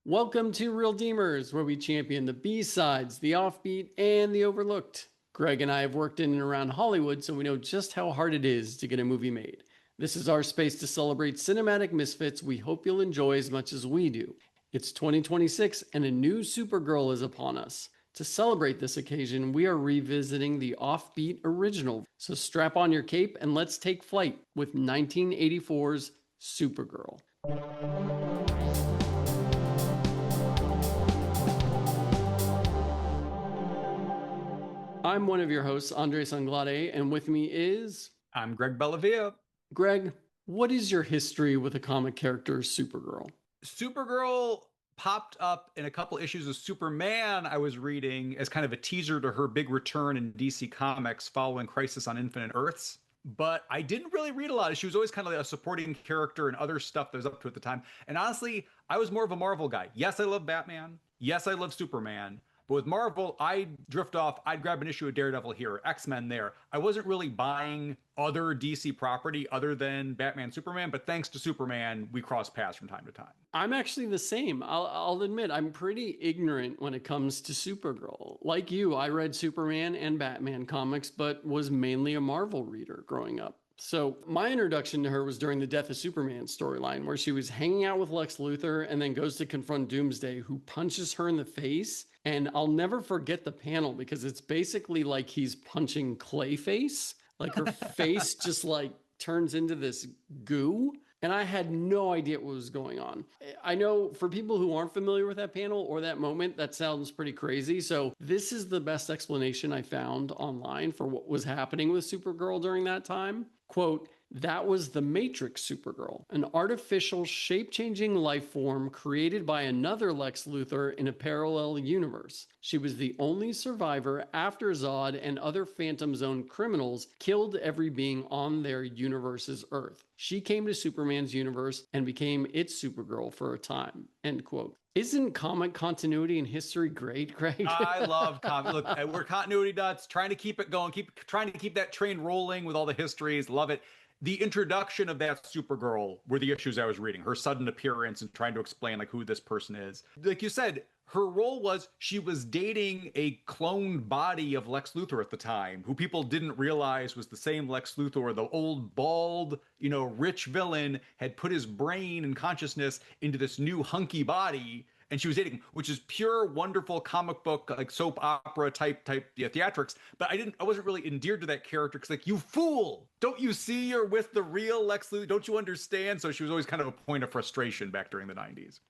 Welcome to Reeldeemers, where we champion the B-sides, the offbeat, and the overlooked. Greg and I have worked in and around Hollywood, so we know just how hard it is to get a movie made. This is our space to celebrate cinematic misfits we hope you'll enjoy as much as we do. It's 2026, and a new Supergirl is upon us. To celebrate this occasion, we are revisiting the offbeat original. So strap on your cape and let's take flight with 1984's Supergirl. I'm one of your hosts, Andres Anglade, and with me is... I'm Greg Bellavia. Greg, what is your history with the comic character Supergirl? Supergirl popped up in a couple issues of Superman I was reading as kind of a teaser to her big return in DC Comics following Crisis on Infinite Earths. But I didn't really read a lot. She was always kind of like a supporting character and other stuff that was up to at the time. And honestly, I was more of a Marvel guy. Yes, I love Batman. Yes, I love Superman. But with Marvel, I'd drift off. I'd grab an issue of Daredevil here, X-Men there. I wasn't really buying other DC property other than Batman, Superman. But thanks to Superman, we cross paths from time to time. I'm actually the same. I'll admit, I'm pretty ignorant when it comes to Supergirl. Like you, I read Superman and Batman comics, but was mainly a Marvel reader growing up. So my introduction to her was during the Death of Superman storyline, where she was hanging out with Lex Luthor and then goes to confront Doomsday, who punches her in the face. And I'll never forget the panel because it's basically like he's punching Clayface. Like her face just like turns into this goo. And I had no idea what was going on. I know for people who aren't familiar with that panel or that moment, that sounds pretty crazy. So this is the best explanation I found online for what was happening with Supergirl during that time. Quote, "That was the Matrix Supergirl, an artificial shape-changing life form created by another Lex Luthor in a parallel universe. She was the only survivor after Zod and other Phantom Zone criminals killed every being on their universe's Earth. She came to Superman's universe and became its Supergirl for a time." End quote. Isn't comic continuity in history great, Greg? I love comics. Look, we're continuity nuts, trying to keep it going, trying to keep that train rolling with all the histories. Love it. The introduction of that Supergirl were the issues I was reading. Her sudden appearance and trying to explain like who this person is. Like you said, her role was she was dating a cloned body of Lex Luthor at the time, who people didn't realize was the same Lex Luthor. The old, bald, rich villain had put his brain and consciousness into this new hunky body. And she was dating, which is pure, wonderful comic book, like soap opera type theatrics. But I wasn't really endeared to that character because, like, you fool! Don't you see you're with the real Lex Luthor? Don't you understand? So she was always kind of a point of frustration back during the 90s.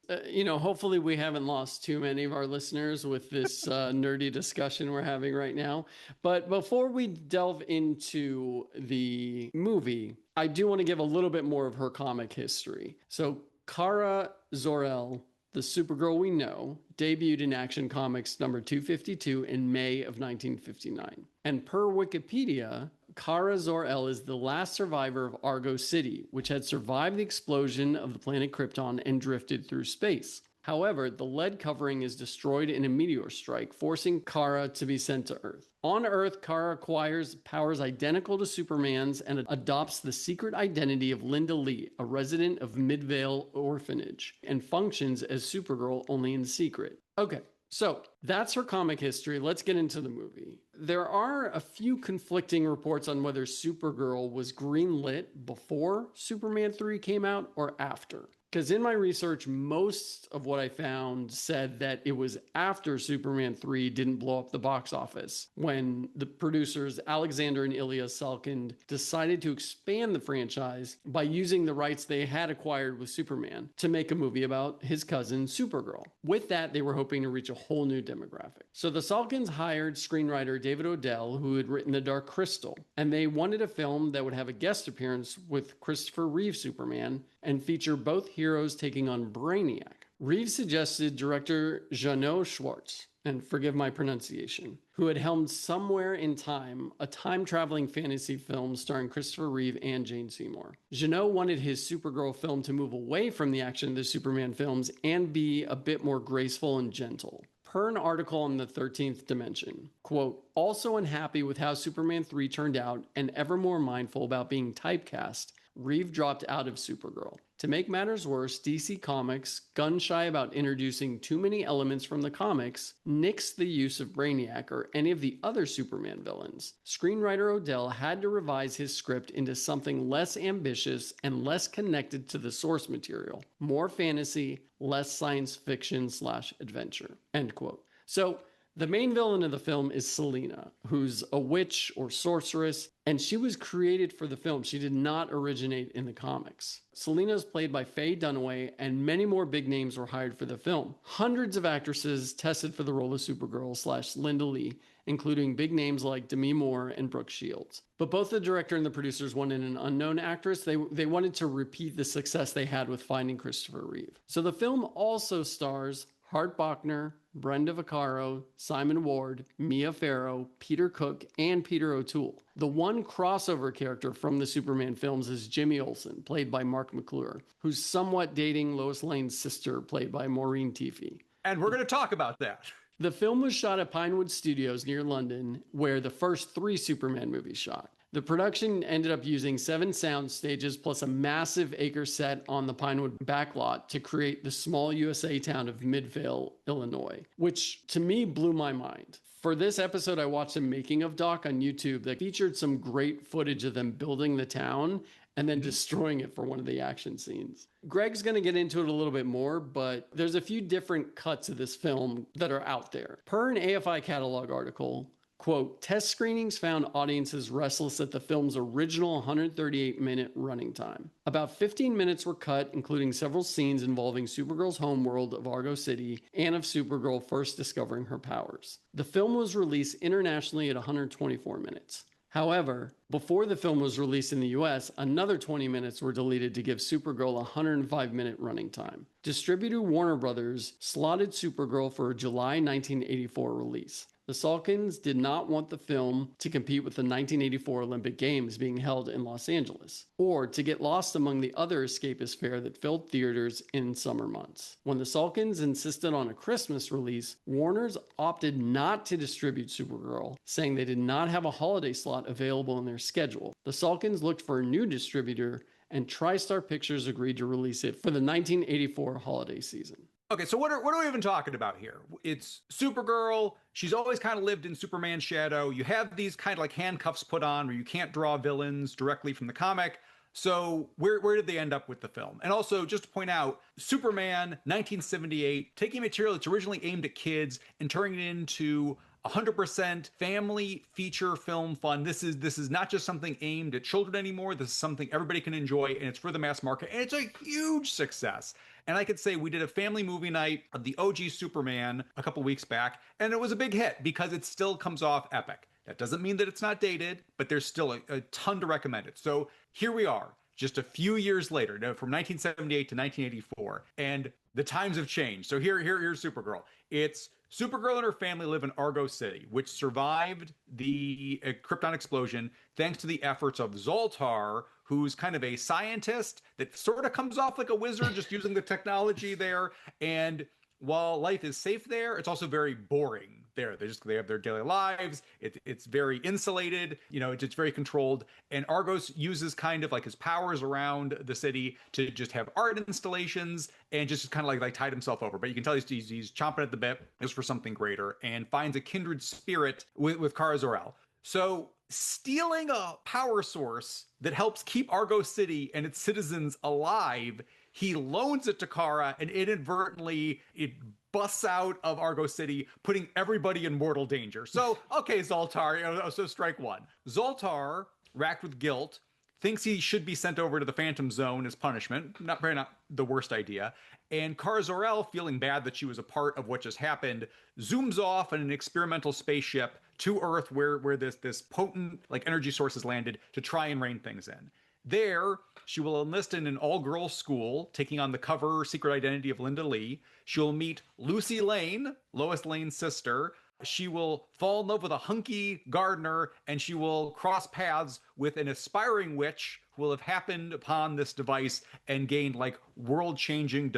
Hopefully we haven't lost too many of our listeners with this nerdy discussion we're having right now. But before we delve into the movie, I do want to give a little bit more of her comic history. So Kara Zor-El, the Supergirl we know, debuted in Action Comics number 252 in May of 1959. And per Wikipedia, Kara Zor-El is the last survivor of Argo City, which had survived the explosion of the planet Krypton and drifted through space. However, the lead covering is destroyed in a meteor strike, forcing Kara to be sent to Earth. On Earth, Kara acquires powers identical to Superman's and adopts the secret identity of Linda Lee, a resident of Midvale Orphanage, and functions as Supergirl only in secret. Okay, so that's her comic history. Let's get into the movie. There are a few conflicting reports on whether Supergirl was greenlit before Superman 3 came out or after. Because in my research, most of what I found said that it was after Superman 3 didn't blow up the box office when the producers Alexander and Ilya Salkind decided to expand the franchise by using the rights they had acquired with Superman to make a movie about his cousin Supergirl. With that, they were hoping to reach a whole new demographic. So the Salkinds hired screenwriter David Odell, who had written The Dark Crystal, and they wanted a film that would have a guest appearance with Christopher Reeve Superman and feature both heroes taking on Brainiac. Reeves suggested director Jeannot Schwartz, and forgive my pronunciation, who had helmed Somewhere in Time, a time-traveling fantasy film starring Christopher Reeve and Jane Seymour. Jeannot wanted his Supergirl film to move away from the action of the Superman films and be a bit more graceful and gentle. Per an article in the 13th Dimension, quote, "Also unhappy with how Superman 3 turned out and ever more mindful about being typecast, Reeve dropped out of Supergirl. To make matters worse, DC Comics, gun-shy about introducing too many elements from the comics, nixed the use of Brainiac or any of the other Superman villains. Screenwriter Odell had to revise his script into something less ambitious and less connected to the source material. More fantasy, less science fiction / adventure. End quote. So, the main villain of the film is Selina, who's a witch or sorceress, and she was created for the film. She did not originate in the comics. Selina is played by Faye Dunaway, and many more big names were hired for the film. Hundreds of actresses tested for the role of Supergirl / Linda Lee, including big names like Demi Moore and Brooke Shields. But both the director and the producers wanted an unknown actress. They wanted to repeat the success they had with finding Christopher Reeve. So the film also stars Hart Bochner, Brenda Vaccaro, Simon Ward, Mia Farrow, Peter Cook, and Peter O'Toole. The one crossover character from the Superman films is Jimmy Olsen, played by Mark McClure, who's somewhat dating Lois Lane's sister, played by Maureen Teefy. And we're going to talk about that. The film was shot at Pinewood Studios near London, where the first 3 Superman movies shot. The production ended up using 7 sound stages plus a massive acre set on the Pinewood backlot to create the small USA town of Midvale, Illinois, which to me blew my mind. For this episode, I watched a making of doc on YouTube that featured some great footage of them building the town and then destroying it for one of the action scenes. Greg's going to get into it a little bit more, but there's a few different cuts of this film that are out there. Per an AFI catalog article, quote, test screenings found audiences restless at the film's original 138-minute running time. About 15 minutes were cut, including several scenes involving Supergirl's homeworld of Argo City and of Supergirl first discovering her powers. The film was released internationally at 124 minutes. However, before the film was released in the US, another 20 minutes were deleted to give Supergirl a 105-minute running time. Distributor Warner Brothers slotted Supergirl for a July 1984 release. The Salkins did not want the film to compete with the 1984 Olympic Games being held in Los Angeles, or to get lost among the other escapist fare that filled theaters in summer months. When the Salkins insisted on a Christmas release, Warner's opted not to distribute Supergirl, saying they did not have a holiday slot available in their schedule. The Salkins looked for a new distributor, and TriStar Pictures agreed to release it for the 1984 holiday season. Okay, so what are we even talking about here? It's Supergirl. She's always kind of lived in Superman's shadow. You have these kind of like handcuffs put on where you can't draw villains directly from the comic. So where did they end up with the film? And also, just to point out, Superman, 1978, taking material that's originally aimed at kids and turning it into 100% family feature film fun. This is not just something aimed at children anymore. This is something everybody can enjoy, and it's for the mass market, and it's a huge success. And I could say we did a family movie night of the OG Superman a couple weeks back, and it was a big hit because it still comes off epic. That doesn't mean that it's not dated, but there's still a ton to recommend it. So here we are, just a few years later, from 1978 to 1984, and the times have changed. So here's Supergirl. It's Supergirl and her family live in Argo City, which survived the Krypton explosion thanks to the efforts of Zoltar, who's kind of a scientist that sort of comes off like a wizard, just using the technology there. And while life is safe there, it's also very boring there. They have their daily lives. It's very insulated, it's very controlled. And Argos uses kind of like his powers around the city to just have art installations and just kind of like tide himself over. But you can tell he's chomping at the bit just for something greater, and finds a kindred spirit with Kara Zor-El. So stealing a power source that helps keep Argo City and its citizens alive, he loans it to Kara, and inadvertently it busts out of Argo City, putting everybody in mortal danger. So, okay, Zoltar, so strike one. Zoltar, racked with guilt, thinks he should be sent over to the Phantom Zone as punishment. Probably not the worst idea. And Kara Zor-El, feeling bad that she was a part of what just happened, zooms off in an experimental spaceship to Earth where this potent energy source has landed to try and rein things in. There, she will enlist in an all-girls school, taking on the cover secret identity of Linda Lee. She'll meet Lucy Lane, Lois Lane's sister. She will fall in love with a hunky gardener, and she will cross paths with an aspiring witch who will have happened upon this device and gained world-changing,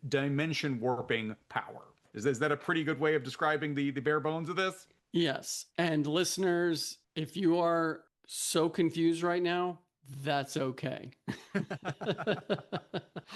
dimension warping power. Is that a pretty good way of describing the bare bones of this? Yes. And listeners, if you are so confused right now, That's okay.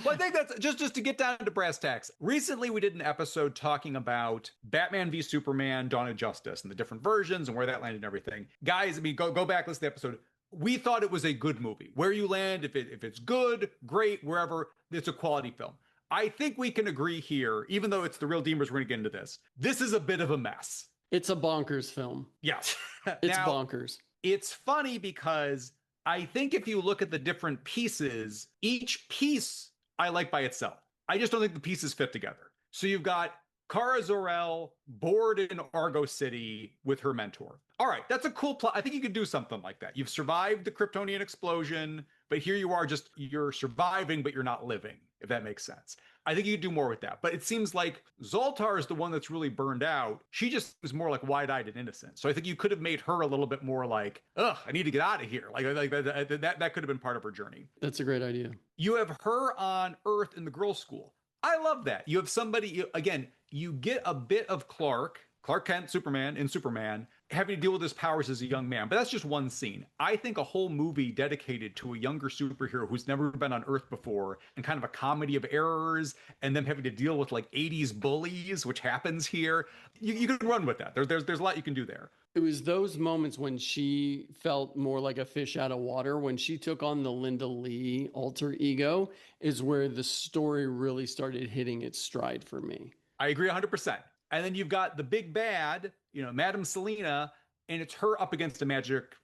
Well, I think that's just to get down to brass tacks. Recently, we did an episode talking about Batman v Superman: Dawn of Justice and the different versions and where that landed and everything. Guys, I mean, go back, listen to the episode. We thought it was a good movie. Where you land, if it's good, great, wherever, it's a quality film. I think we can agree here, even though it's the Reeldeemers, we're going to get into this. This is a bit of a mess. It's a bonkers film. Yes. It's bonkers. It's funny because I think if you look at the different pieces, each piece I like by itself. I just don't think the pieces fit together. So you've got Kara Zor-El bored in Argo City with her mentor. All right, that's a cool plot. I think you could do something like that. You've survived the Kryptonian explosion, but here you are you're surviving, but you're not living, if that makes sense. I think you could do more with that. But it seems like Zoltar is the one that's really burned out. She just was more like wide-eyed and innocent. So I think you could have made her a little bit more like, ugh, I need to get out of here. Like that could have been part of her journey. That's a great idea. You have her on Earth in the girls' school. I love that. You have somebody, again, you get a bit of Clark Kent, Superman, having to deal with his powers as a young man. But that's just one scene. I think a whole movie dedicated to a younger superhero who's never been on Earth before, and kind of a comedy of errors, and them having to deal with like 80s bullies, which happens here. You can run with that. There's a lot you can do there. It was those moments when she felt more like a fish out of water. When she took on the Linda Lee alter ego is where the story really started hitting its stride for me. I agree 100%. And then you've got the big bad, Madame Selena, and it's her up against a magic,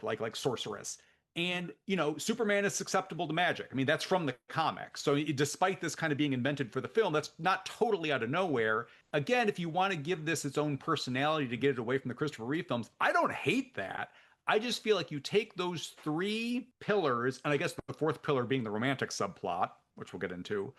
like sorceress. And, Superman is susceptible to magic. I mean, that's from the comics. So despite this kind of being invented for the film, that's not totally out of nowhere. Again, if you want to give this its own personality to get it away from the Christopher Reeve films, I don't hate that. I just feel like you take those three pillars, and I guess the fourth pillar being the romantic subplot, which we'll get into,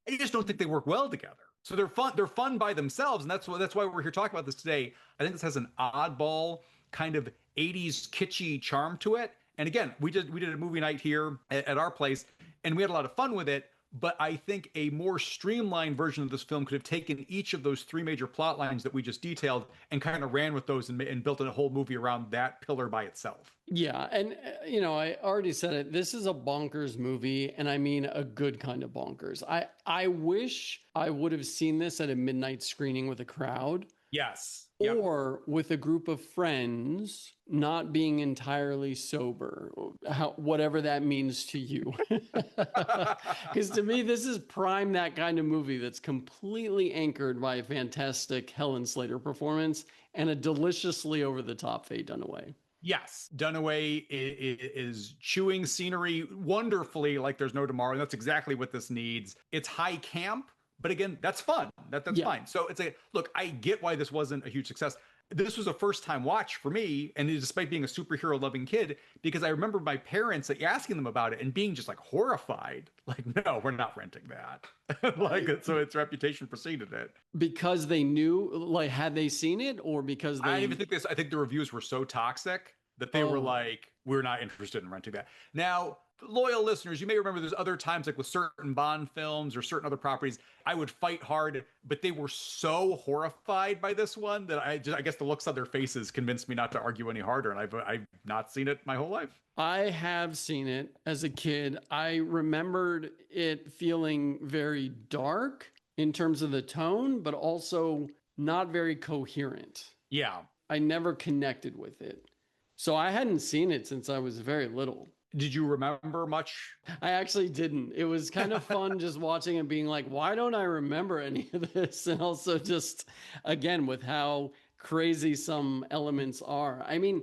I just don't think they work well together. So they're fun. They're fun by themselves, and that's why we're here talking about this today. I think this has an oddball kind of 80s kitschy charm to it. And again, we did a movie night here at our place, and we had a lot of fun with it. But I think a more streamlined version of this film could have taken each of those three major plot lines that we just detailed and kind of ran with those and built a whole movie around that pillar by itself. Yeah. And, I already said it. This is a bonkers movie, and I mean a good kind of bonkers. I wish I would have seen this at a midnight screening with a crowd. Yes. Or with a group of friends, not being entirely sober, whatever that means to you. Because to me, this is prime that kind of movie that's completely anchored by a fantastic Helen Slater performance and a deliciously over-the-top Faye Dunaway. Yes, Dunaway is chewing scenery wonderfully like there's no tomorrow, and that's exactly what this needs. It's high camp. But again, that's fun. That's fine. So look, I get why this wasn't a huge success. This was a first-time watch for me, and despite being a superhero-loving kid, because I remember my parents asking them about it and being just like horrified. Like, no, we're not renting that. So its reputation preceded it. Because they knew, had they seen it, or because they... I don't even think this. I think the reviews were so toxic that they were like, we're not interested in renting that. Now, loyal listeners, you may remember there's other times like with certain Bond films or certain other properties, I would fight hard, but they were so horrified by this one that I guess the looks on their faces convinced me not to argue any harder. And I've not seen it my whole life. I have seen it as a kid. I remembered it feeling very dark in terms of the tone, but also not very coherent. Yeah. I never connected with it. So I hadn't seen it since I was very little. Did you remember much? I actually didn't. It was kind of fun just watching and being like, why don't I remember any of this? And also just, again, with how crazy some elements are. I mean,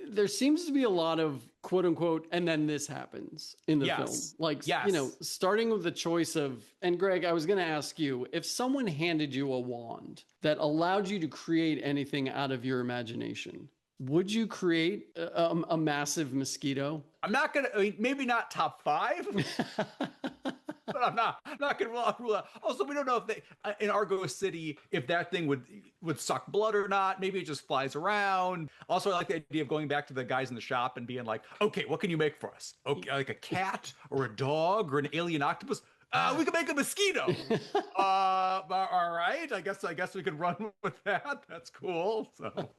there seems to be a lot of quote unquote, and then this happens in the film. Like, starting with the choice of, and Greg, I was going to ask you, if someone handed you a wand that allowed you to create anything out of your imagination, would you create a massive mosquito? I'm not going to, maybe not top 5, but I'm not going to rule out. Also, we don't know if in Argo City, if that thing would suck blood or not. Maybe it just flies around. Also, I like the idea of going back to the guys in the shop and being like, okay, what can you make for us? Okay, like a cat or a dog or an alien octopus? We could make a mosquito. All right. I guess we could run with that. That's cool. So.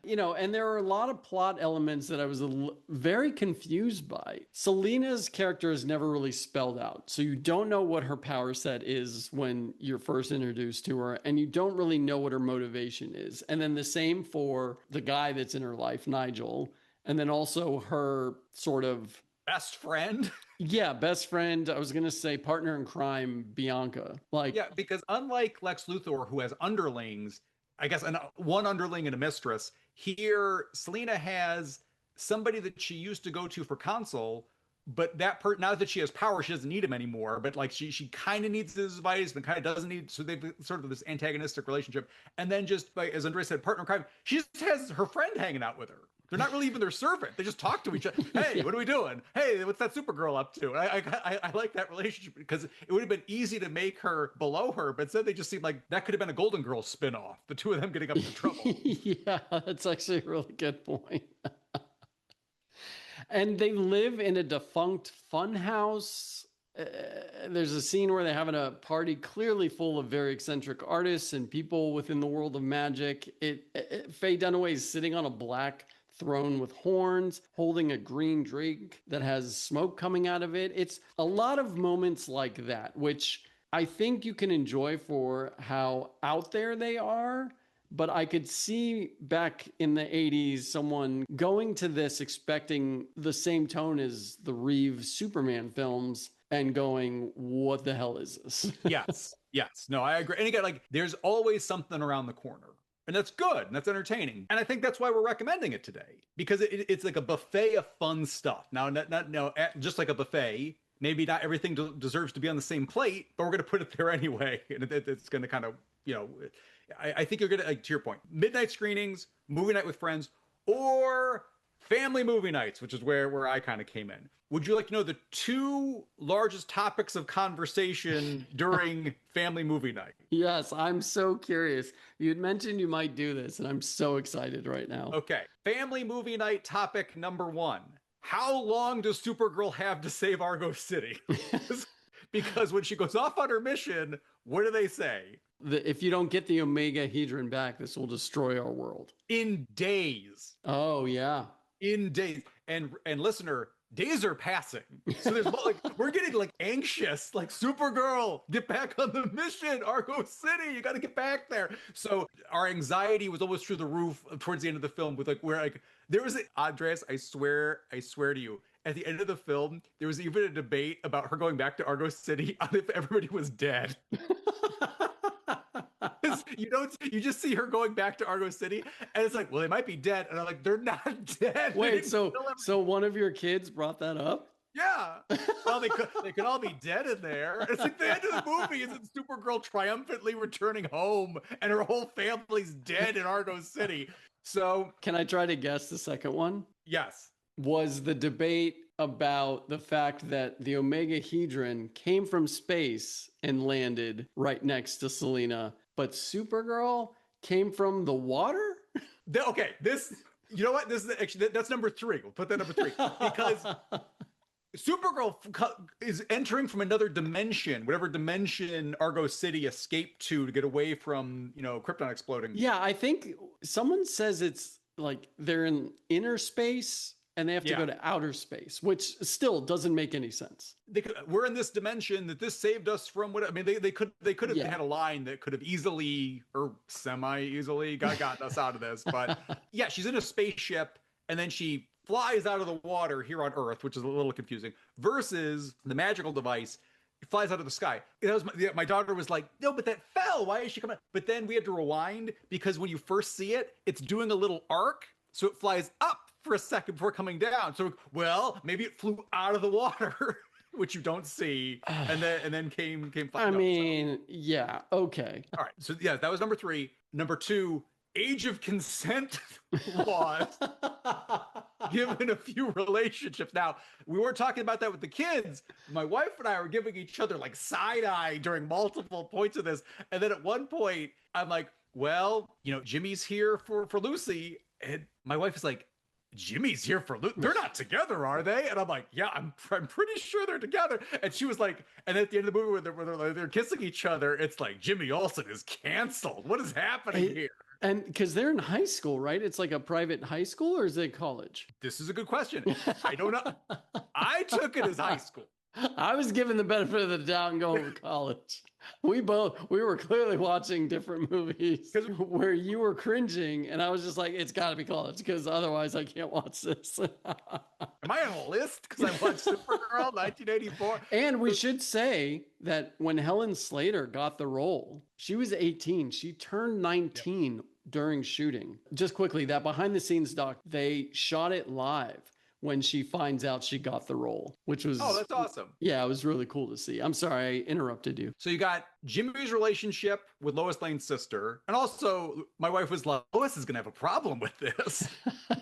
You know, and there are a lot of plot elements that I was very confused by. Selena's character is never really spelled out. So you don't know what her power set is when you're first introduced to her, and you don't really know what her motivation is. And then the same for the guy that's in her life, Nigel, and then also her sort of best friend. Yeah, best friend. I was going to say partner in crime, Bianca. Like, yeah, because unlike Lex Luthor, who has underlings, I guess one underling and a mistress, here Selena has somebody that she used to go to for counsel, but now that she has power, she doesn't need him anymore. But like she kind of needs his advice, but kind of doesn't need. So they've sort of this antagonistic relationship. And then just like as Andre said, partner in crime, she just has her friend hanging out with her. They're not really even their servant. They just talk to each other. Hey, what are we doing? Hey, what's that Supergirl up to? I like that relationship because it would have been easy to make her below her, but instead they just seemed like that could have been a Golden Girls spinoff. The two of them getting up into trouble. Yeah, that's actually a really good point. And they live in a defunct funhouse. There's a scene where they're having a party clearly full of very eccentric artists and people within the world of magic. Faye Dunaway is sitting on a black throne with horns, holding a green drink that has smoke coming out of it. It's a lot of moments like that, which I think you can enjoy for how out there they are. But I could see back in the 80s someone going to this expecting the same tone as the Reeves Superman films and going, what the hell is this? Yes. No, I agree. And again, like there's always something around the corner. And that's good. And that's entertaining. And I think that's why we're recommending it today, because it's like a buffet of fun stuff. Now, just like a buffet, maybe not everything deserves to be on the same plate, but we're going to put it there anyway. And it's going to kind of, I think you're going to, like, to your point, midnight screenings, movie night with friends, or family movie nights, which is where I kind of came in. Would you like to know the two largest topics of conversation during family movie night? Yes, I'm so curious. You'd mentioned you might do this, and I'm so excited right now. Okay. Family movie night topic number one. How long does Supergirl have to save Argo City? Because when she goes off on her mission, what do they say? If you don't get the Omega Hedron back, this will destroy our world. In days. Oh, yeah. In days. And listener, days are passing. So there's like we're getting like anxious, like Supergirl, get back on the mission, Argo City, you got to get back there. So our anxiety was almost through the roof towards the end of the film with like where like there was Andres, I swear to you, at the end of the film, there was even a debate about her going back to Argo City on if everybody was dead. You just see her going back to Argo City, and it's like, well, they might be dead, and I'm like, they're not dead. Wait, so one of your kids brought that up? Yeah. Well, they could all be dead in there. It's like the end of the movie isn't Supergirl triumphantly returning home, and her whole family's dead in Argo City. So, can I try to guess the second one? Yes. Was the debate about the fact that the Omega Hedron came from space and landed right next to Selena, but Supergirl came from the water? Okay, you know what? That's number three. We'll put that number three because Supergirl is entering from another dimension, whatever dimension Argo City escaped to get away from, Krypton exploding. Yeah, I think someone says it's like they're in inner space and they have to go to outer space, which still doesn't make any sense. We're in this dimension that this saved us from what I mean. They could have had a line that could have easily or semi-easily gotten us out of this. But yeah, she's in a spaceship and then she flies out of the water here on Earth, which is a little confusing, versus the magical device. It flies out of the sky. My daughter was like, no, but that fell. Why is she coming? But then we had to rewind because when you first see it, it's doing a little arc. So it flies up for a second before coming down. So, well, maybe it flew out of the water, which you don't see, and then came flying up. Yeah, okay. All right, so yeah, that was number three. Number two, age of consent laws given a few relationships. Now, we weren't talking about that with the kids. My wife and I were giving each other like side eye during multiple points of this. And then at one point, I'm like, well, Jimmy's here for Lucy. And my wife is like, Jimmy's here for Lucy. They're not together, are they? And I'm like, yeah, I'm pretty sure they're together. And she was like, and at the end of the movie when they're kissing each other, it's like Jimmy Olsen is canceled. What is happening here? And because they're in high school, right? It's like a private high school, or is it college? This is a good question. I don't know. I took it as high school. I was given the benefit of the doubt and going with college. We were clearly watching different movies where you were cringing, and I was just like, it's got to be college because otherwise I can't watch this. Am I on a list? Because I watched Supergirl 1984. And we should say that when Helen Slater got the role, she was 18. She turned 19 during shooting. Just quickly, that behind the scenes doc, they shot it live when she finds out she got the role, which was... Oh, that's awesome. Yeah, it was really cool to see. I'm sorry, I interrupted you. So you got Jimmy's relationship with Lois Lane's sister. And also, my wife was like, Lois is going to have a problem with this.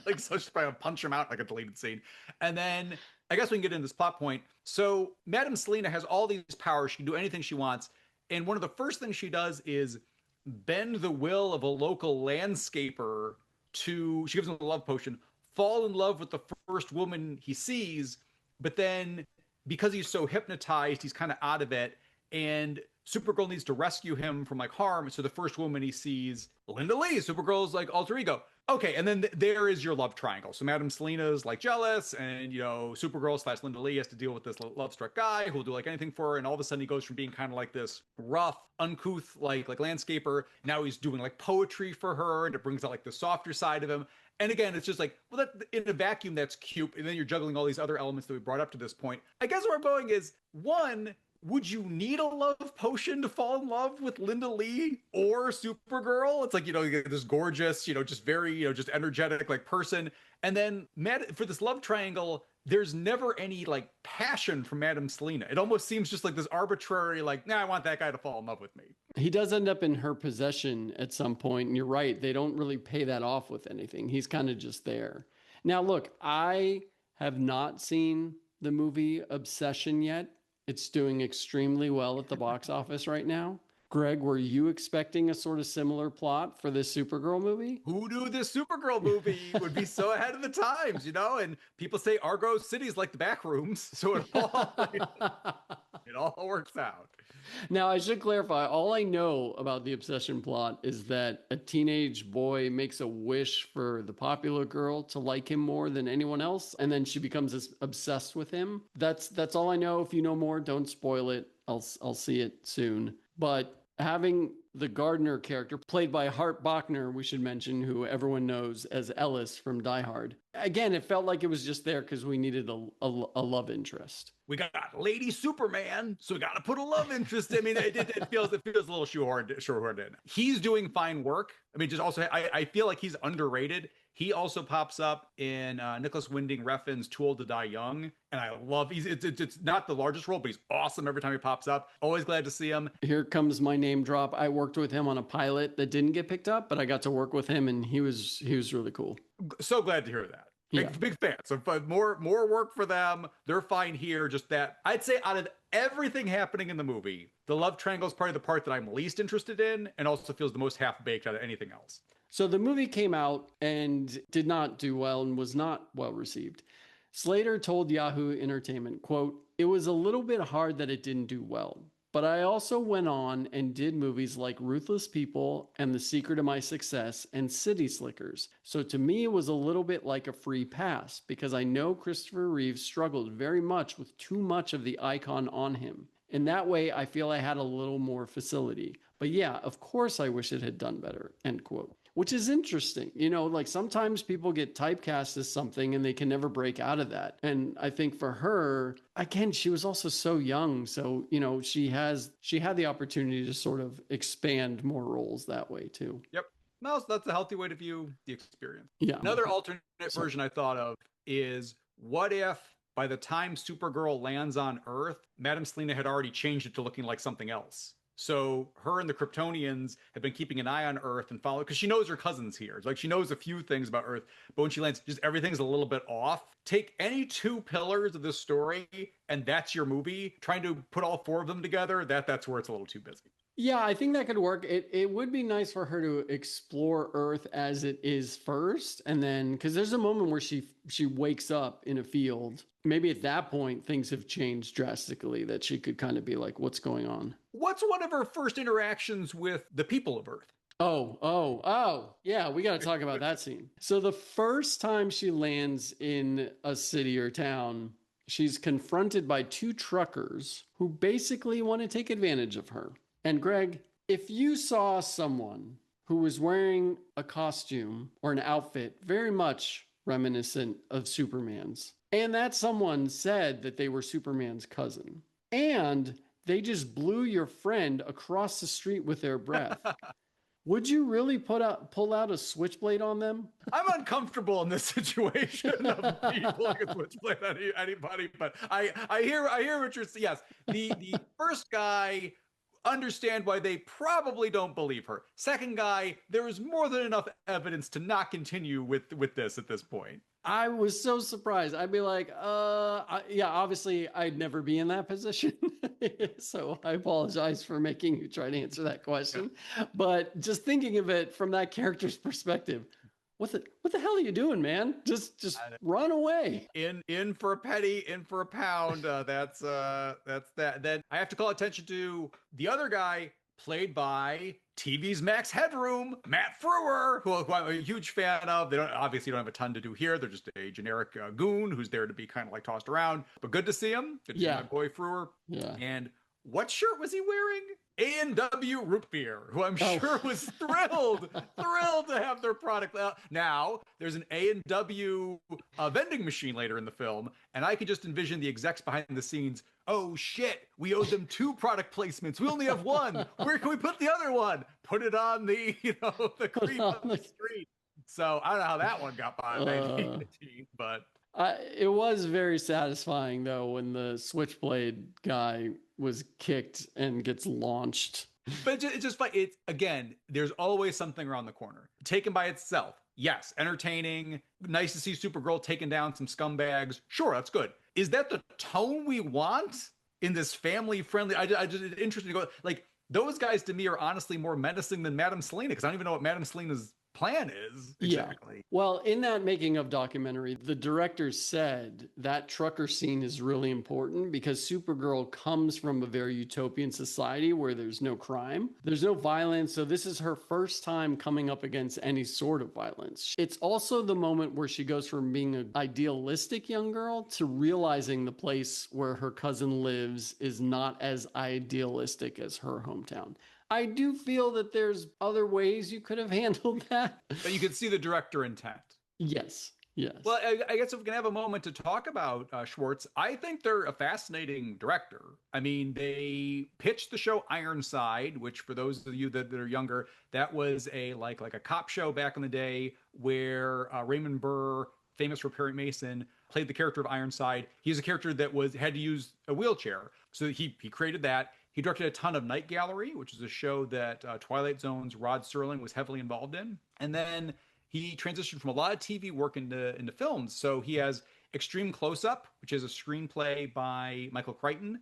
Like, so she's probably going to punch him out like a deleted scene. And then, I guess we can get into this plot point. So Madame Selena has all these powers. She can do anything she wants. And one of the first things she does is bend the will of a local landscaper to... She gives him a love potion, fall in love with the first woman he sees, but then because he's so hypnotized, he's kind of out of it, and Supergirl needs to rescue him from like harm. So the first woman he sees, Linda Lee, Supergirl's like alter ego. Okay, and then there is your love triangle. So Madame Selena's like jealous, and Supergirl / Linda Lee has to deal with this love-struck guy who'll do like anything for her, and all of a sudden he goes from being kind of like this rough, uncouth like landscaper. Now he's doing like poetry for her, and it brings out like the softer side of him. And again, it's just like, well, that in a vacuum, that's cute. And then you're juggling all these other elements that we brought up to this point. I guess where I'm going is, one, would you need a love potion to fall in love with Linda Lee or Supergirl? It's like, you get this gorgeous, just very, just energetic like person. And then for this love triangle, there's never any like passion from Madame Selena. It almost seems just like this arbitrary, like, I want that guy to fall in love with me. He does end up in her possession at some point, and you're right. They don't really pay that off with anything. He's kind of just there. Now, look, I have not seen the movie Obsession yet. It's doing extremely well at the box office right now. Greg, were you expecting a sort of similar plot for this Supergirl movie? Who knew this Supergirl movie would be so ahead of the times, And people say Argo City's like the back rooms, so it all works out. Now, I should clarify, all I know about the Obsession plot is that a teenage boy makes a wish for the popular girl to like him more than anyone else, and then she becomes obsessed with him. That's all I know. If you know more, don't spoil it. I'll see it soon. But having the gardener character played by Hart Bochner, we should mention, who everyone knows as Ellis from Die Hard. Again, it felt like it was just there because we needed a love interest. We got Lady Superman, so we got to put a love interest. I mean, it feels a little shoehorned in. He's doing fine work. I mean, just also, I feel like he's underrated. He also pops up in Nicholas Winding Refn's Too Old to Die Young. And I love, it's not the largest role, but he's awesome every time he pops up. Always glad to see him. Here comes my name drop. I worked with him on a pilot that didn't get picked up, but I got to work with him, and he was really cool. So glad to hear that. Big fan. So more work for them. They're fine here. Just that, I'd say out of everything happening in the movie, the love triangle is probably the part that I'm least interested in, and also feels the most half-baked out of anything else. So the movie came out and did not do well and was not well received. Slater told Yahoo Entertainment, quote, "It was a little bit hard that it didn't do well. But I also went on and did movies like Ruthless People and The Secret of My Success and City Slickers. So to me, it was a little bit like a free pass because I know Christopher Reeves struggled very much with too much of the icon on him. In that way, I feel I had a little more facility. But yeah, of course I wish it had done better," end quote. Which is interesting. Like sometimes people get typecast as something and they can never break out of that. And I think for her, again, she was also so young. So, she had the opportunity to sort of expand more roles that way too. Yep. No, that's a healthy way to view the experience. Yeah. Another alternate version I thought of is, what if by the time Supergirl lands on Earth, Madame Selena had already changed it to looking like something else? So her and the Kryptonians have been keeping an eye on Earth and follow, because she knows her cousin's here. Like she knows a few things about Earth, but when she lands, just everything's a little bit off. Take any two pillars of this story, and that's your movie. Trying to put all four of them together, that's where it's a little too busy. Yeah, I think that could work. It would be nice for her to explore Earth as it is first, and then because there's a moment where she wakes up in a field. Maybe at that point things have changed drastically that she could kind of be like, "What's going on?" What's one of her first interactions with the people of Earth? Oh. Yeah, we got to talk about that scene. So the first time she lands in a city or town, she's confronted by two truckers who basically want to take advantage of her. And Greg, if you saw someone who was wearing a costume or an outfit very much reminiscent of Superman's, and that someone said that they were Superman's cousin, and they just blew your friend across the street with their breath, would you really pull out a switchblade on them? I'm uncomfortable in this situation of people who can switchblade anybody, but I hear what you're saying. Yes, the first guy, understand why they probably don't believe her. Second guy, there is more than enough evidence to not continue with this at this point. I was so surprised. I'd be like, yeah, obviously I'd never be in that position. So I apologize for making you try to answer that question. Yeah. But just thinking of it from that character's perspective, what the hell are you doing, man? Just run away. In for a penny, in for a pound. That's that. Then I have to call attention to the other guy, played by TV's Max Headroom, Matt Frewer, who I'm a huge fan of. They obviously don't have a ton to do here. They're just a generic goon who's there to be kind of like tossed around. But good to see him. Good to see my boy Frewer. Yeah. And what shirt was he wearing? A&W Root Beer, who I'm sure was thrilled to have their product. Now, there's an A&W vending machine later in the film, and I could just envision the execs behind the scenes. Oh shit, we owed them 2 product placements. We only have 1. Where can we put the other one? Put it on the creep on the street. So I don't know how that one got by, but... it was very satisfying, though, when the switchblade guy was kicked and gets launched. But it's just like, it's, again, there's always something around the corner. Taken by itself, yes, entertaining, nice to see Supergirl taking down some scumbags. Sure, that's good. Is that the tone we want in this family-friendly? I just interesting to go, like, those guys to me are honestly more menacing than Madame Selena, because I don't even know what Madame Selena's plan is exactly. Yeah. Well, in that making of documentary, the director said that trucker scene is really important because Supergirl comes from a very utopian society where there's no crime, there's no violence. So this is her first time coming up against any sort of violence. It's also the moment where she goes from being an idealistic young girl to realizing the place where her cousin lives is not as idealistic as her hometown. I do feel that there's other ways you could have handled that. But you can see the director intent. Yes. Well, I guess if we can have a moment to talk about Schwartz, I think they're a fascinating director. I mean, they pitched the show Ironside, which for those of you that are younger, that was a like a cop show back in the day where Raymond Burr, famous for Perry Mason, played the character of Ironside. He's a character that had to use a wheelchair. So he created that. He directed a ton of Night Gallery, which is a show that Twilight Zone's Rod Serling was heavily involved in. And then he transitioned from a lot of TV work into films. So he has Extreme Close-Up, which is a screenplay by Michael Crichton.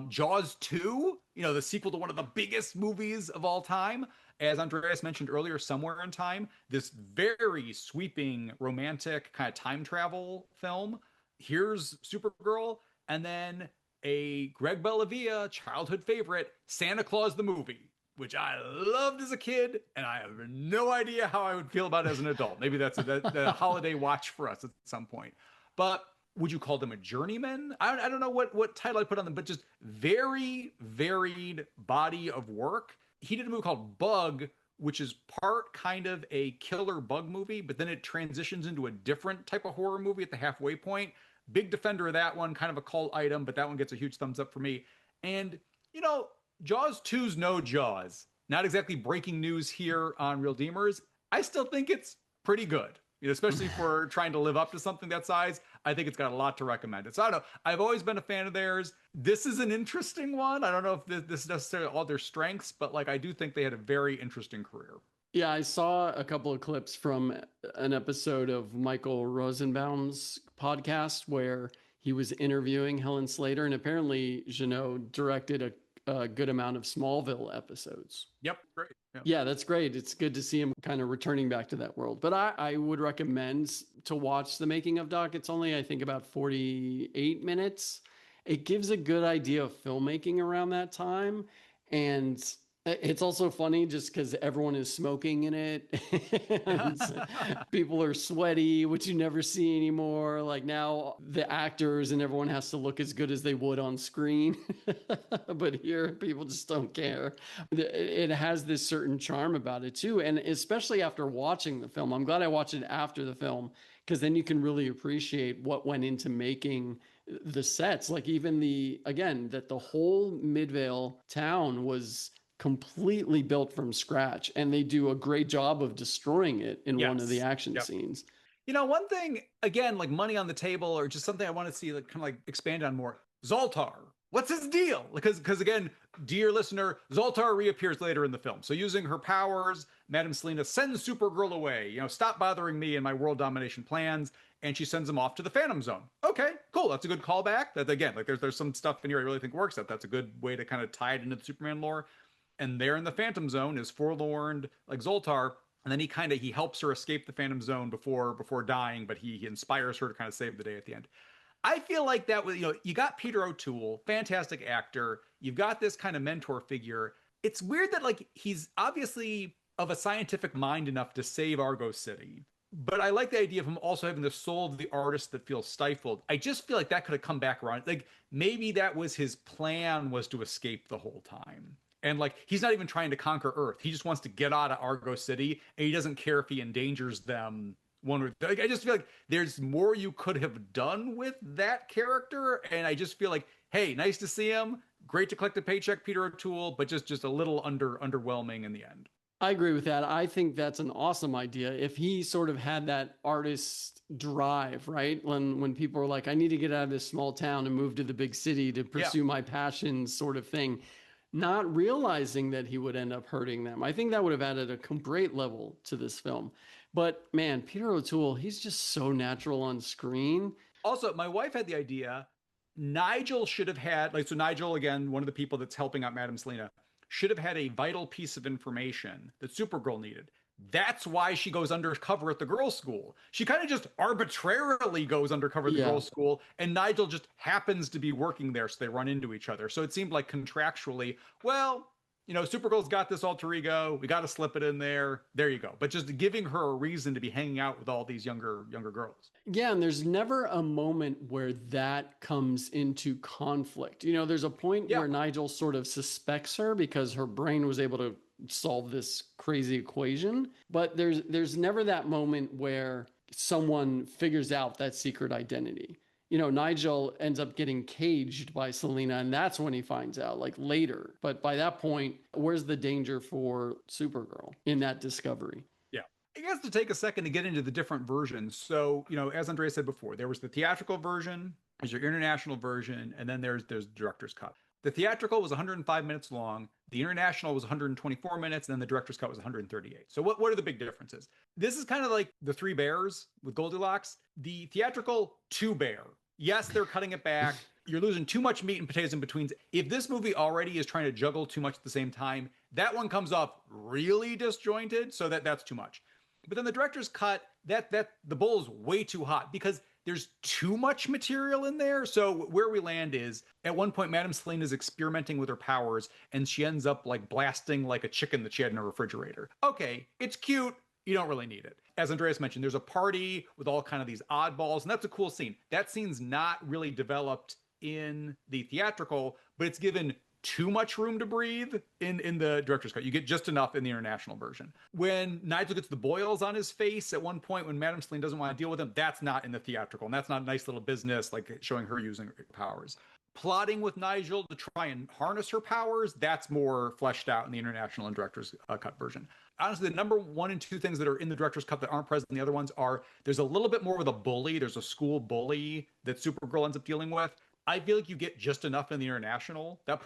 Jaws 2, the sequel to one of the biggest movies of all time. As Andreas mentioned earlier, Somewhere in Time, this very sweeping, romantic kind of time travel film. Here's Supergirl. And then a Greg Bellavia childhood favorite, Santa Claus the Movie, which I loved as a kid, and I have no idea how I would feel about it as an adult. Maybe that's a holiday watch for us at some point. But would you call them a journeyman? I don't know what title I put on them, but just very varied body of work. He did a movie called Bug, which is part kind of a killer bug movie, but then it transitions into a different type of horror movie at the halfway point. Big defender of that one, kind of a cult item, but that one gets a huge thumbs up for me. And, Jaws 2's no Jaws. Not exactly breaking news here on Reeldeemers. I still think it's pretty good, especially for trying to live up to something that size. I think it's got a lot to recommend it. So I don't know. I've always been a fan of theirs. This is an interesting one. I don't know if this is necessarily all their strengths, but I do think they had a very interesting career. Yeah, I saw a couple of clips from an episode of Michael Rosenbaum's podcast where he was interviewing Helen Slater, and apparently Jeannot directed a good amount of Smallville episodes. Yep, great. Yeah, that's great. It's good to see him kind of returning back to that world. But I would recommend to watch the making of doc. It's only, I think, about 48 minutes. It gives a good idea of filmmaking around that time. And It's also funny just because everyone is smoking in it. And people are sweaty, which you never see anymore. Like now, the actors and everyone has to look as good as they would on screen. But here, people just don't care. It has this certain charm about it, too. And especially after watching the film, I'm glad I watched it after the film because then you can really appreciate what went into making the sets. Like even again, that the whole Midvale town was completely built from scratch, and they do a great job of destroying it in one of the Yes. action Yep. scenes. You know, one thing, again, like money on the table, or just something I want to see, like kind of like expand on more. Zoltar, what's his deal? Because again, dear listener, Zoltar reappears later in the film. So using her powers, Madame Selena sends Supergirl away. You know, stop bothering me and my world domination plans, and she sends him off to the Phantom Zone. Okay, cool. That's a good callback. That again, like there's some stuff in here I really think works. That's a good way to kind of tie it into the Superman lore. And there in the Phantom Zone is forlorn like Zoltar, and then he helps her escape the Phantom Zone before dying, but he inspires her to kind of save the day at the end. I feel like that was, you got Peter O'Toole, fantastic actor. You've got this kind of mentor figure. It's weird that like he's obviously of a scientific mind enough to save Argo City. But I like the idea of him also having the soul of the artist that feels stifled. I just feel like that could have come back around. Like maybe that was his plan, was to escape the whole time. And like he's not even trying to conquer Earth. He just wants to get out of Argo City, and he doesn't care if he endangers them. Like, I just feel like there's more you could have done with that character, and I just feel like, hey, nice to see him. Great to collect a paycheck, Peter O'Toole, but just a little underwhelming in the end. I agree with that. I think that's an awesome idea. If he sort of had that artist drive, right? When people are like, I need to get out of this small town and move to the big city to pursue my passions, sort of thing, not realizing that he would end up hurting them. I think that would have added a great level to this film. But man, Peter O'Toole, he's just so natural on screen. Also, my wife had the idea Nigel should have had, like, so Nigel, again, one of the people that's helping out Madame Selena, should have had a vital piece of information that Supergirl needed. That's why she goes undercover at the girls' school. She kind of just arbitrarily goes undercover at the girls' school, and Nigel just happens to be working there, so they run into each other. So it seemed like contractually, well, Supergirl's got this alter ego. We got to slip it in there. There you go. But just giving her a reason to be hanging out with all these younger girls. Yeah, and there's never a moment where that comes into conflict. There's a point where Nigel sort of suspects her because her brain was able to solve this crazy equation, but there's never that moment where someone figures out that secret identity. Nigel ends up getting caged by Selena, and that's when he finds out, like later. But by that point, where's the danger for Supergirl in that discovery? Yeah. I guess to take a second to get into the different versions. So, as Andrea said before, there was the theatrical version, there's your international version, and then there's director's cut. The theatrical was 105 minutes long. The international was 124 minutes, and then the director's cut was 138. So what are the big differences? This is kind of like the Three Bears with Goldilocks. The theatrical, too bare. Yes, they're cutting it back. You're losing too much meat and potatoes in between. If this movie already is trying to juggle too much at the same time, that one comes off really disjointed, so that's too much. But then the director's cut, that the bowl is way too hot because there's too much material in there. So where we land is at one point, Madame Selena is experimenting with her powers and she ends up like blasting like a chicken that she had in her refrigerator. Okay, it's cute. You don't really need it. As Andreas mentioned, there's a party with all kind of these oddballs, and that's a cool scene. That scene's not really developed in the theatrical, but it's given too much room to breathe in the director's cut. You get just enough in the international version. When Nigel gets the boils on his face at one point when Madame Selena doesn't want to deal with him, that's not in the theatrical, and that's not a nice little business like showing her using her powers. Plotting with Nigel to try and harness her powers, that's more fleshed out in the international and director's cut version. Honestly, the number 1 and 2 things that are in the director's cut that aren't present in the other ones are there's a little bit more with a bully. There's a school bully that Supergirl ends up dealing with. I feel like you get just enough in the international. That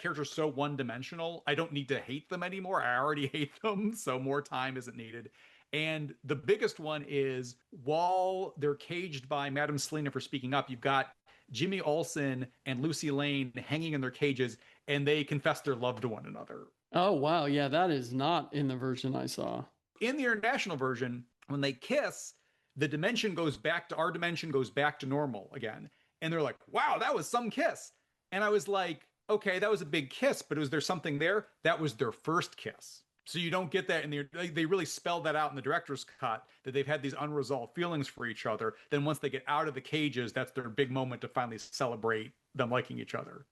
character's so one-dimensional. I don't need to hate them anymore. I already hate them, so more time isn't needed. And the biggest one is while they're caged by Madame Selena for speaking up, you've got Jimmy Olsen and Lucy Lane hanging in their cages, and they confess their love to one another. Oh, wow. Yeah, that is not in the version I saw. In the international version, when they kiss, the dimension goes back to, our dimension goes back to normal again. And they're like, wow, that was some kiss. And I was like, okay, that was a big kiss, but was there something there? That was their first kiss. So you don't get that in the, they really spelled that out in the director's cut, that they've had these unresolved feelings for each other. Then once they get out of the cages, that's their big moment to finally celebrate them liking each other.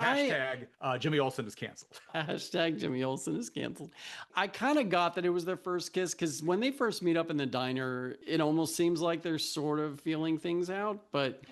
Hashtag Jimmy Olsen is canceled. Hashtag Jimmy Olsen is canceled. I kind of got that it was their first kiss because when they first meet up in the diner, it almost seems like they're sort of feeling things out, but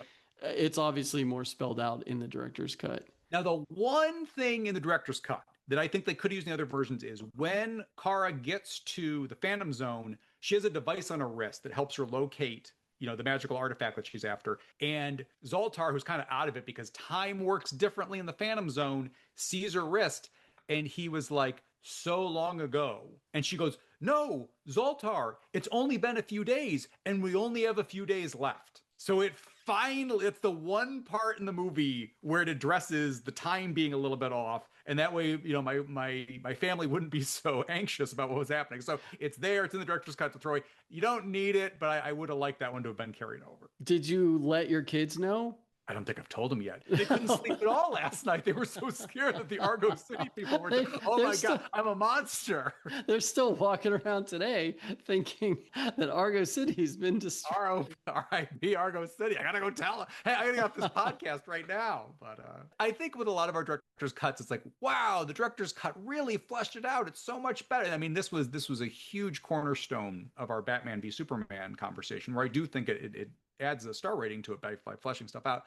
it's obviously more spelled out in the director's cut. Now, the one thing in the director's cut that I think they could use in the other versions is when Kara gets to the Phantom Zone, she has a device on her wrist that helps her locate, you know, the magical artifact that she's after. And Zoltar, who's kind of out of it because time works differently in the Phantom Zone, sees her wrist and he was like, so long ago. And she goes, no, Zoltar, it's only been a few days and we only have a few days left. So it's the one part in the movie where it addresses the time being a little bit off. And that way, you know, my family wouldn't be so anxious about what was happening. So it's there, it's in the director's cut to throw away. You don't need it, but I would have liked that one to have been carried over. Did you let your kids know? I don't think I've told them yet. They couldn't sleep at all last night. They were so scared that the Argo City people were oh my God, I'm a monster. They're still walking around today thinking that Argo City's been destroyed. R.I.P. Argo City. I gotta go tell them. Hey, I gotta get off this podcast right now. But I think with a lot of our director's cuts, it's like, wow, the director's cut really fleshed it out. It's so much better. I mean, this was a huge cornerstone of our Batman v Superman conversation, where I do think it adds a star rating to it by fleshing stuff out.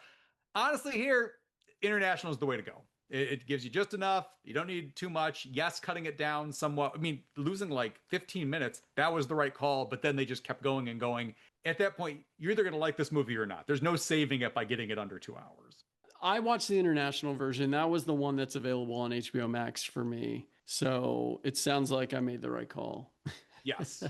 Honestly, here, international is the way to go. It gives you just enough. You don't need too much. Yes, cutting it down somewhat. I mean, losing like 15 minutes, that was the right call, but then they just kept going and going. At that point, you're either going to like this movie or not. There's no saving it by getting it under 2 hours. I watched the international version. That was the one that's available on HBO Max for me. So it sounds like I made the right call. Yes.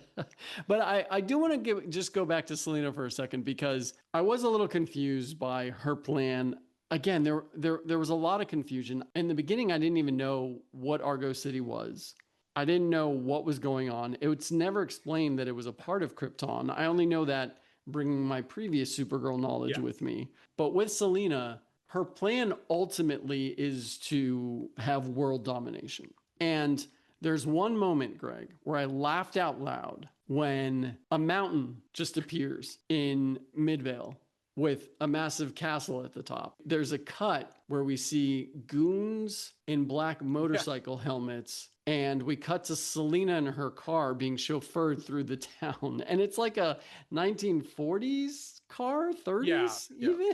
But I do want to just go back to Selina for a second, because I was a little confused by her plan. Again, there was a lot of confusion. In the beginning, I didn't even know what Argo City was. I didn't know what was going on. It was never explained that it was a part of Krypton. I only know that bringing my previous Supergirl knowledge with me. But with Selina, her plan ultimately is to have world domination. And there's one moment, Greg, where I laughed out loud when a mountain just appears in Midvale with a massive castle at the top. There's a cut where we see goons in black motorcycle helmets, and we cut to Selina in her car being chauffeured through the town. And it's like a 1940s car, 30s even.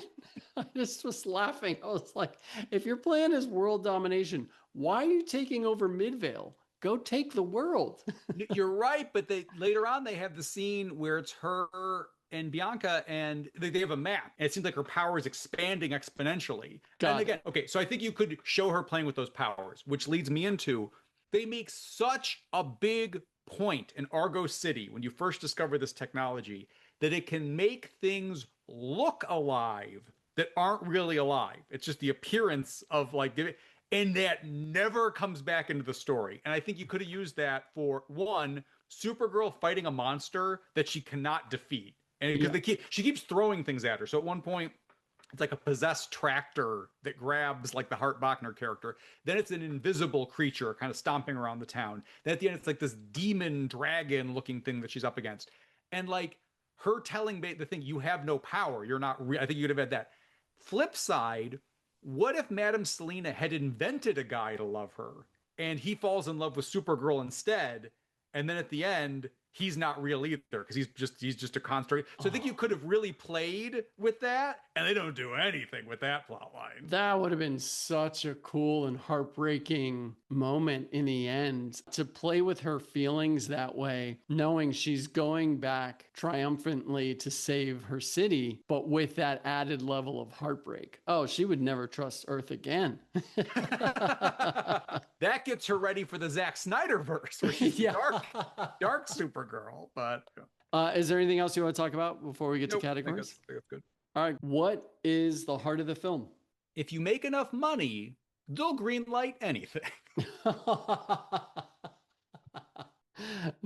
I just was laughing. I was like, if your plan is world domination, why are you taking over Midvale? Go take the world. You're right, but later on they have the scene where it's her and Bianca, and they have a map. And it seems like her power is expanding exponentially. And again, okay, so I think you could show her playing with those powers, which leads me into, they make such a big point in Argo City when you first discover this technology that it can make things look alive that aren't really alive. It's just the appearance of like, and that never comes back into the story. And I think you could have used that for, one, Supergirl fighting a monster that she cannot defeat. And because she keeps throwing things at her. So at one point, it's like a possessed tractor that grabs like the Hart Bachner character. Then it's an invisible creature kind of stomping around the town. Then at the end, it's like this demon dragon looking thing that she's up against. And like her telling the thing, you have no power. You're not I think you could have had that. Flip side, what if Madame Selina had invented a guy to love her and he falls in love with Supergirl instead? And then at the end, he's not real either because he's just a construct. So I think you could have really played with that, and they don't do anything with that plot line. That would have been such a cool and heartbreaking moment in the end, to play with her feelings that way, knowing she's going back triumphantly to save her city, but with that added level of heartbreak. Oh, she would never trust Earth again. That gets her ready for the Zack Snyder verse, where she's dark Supergirl. But is there anything else you want to talk about before we get to categories? I think that's good. All right. What is the heart of the film? If you make enough money, they'll greenlight anything.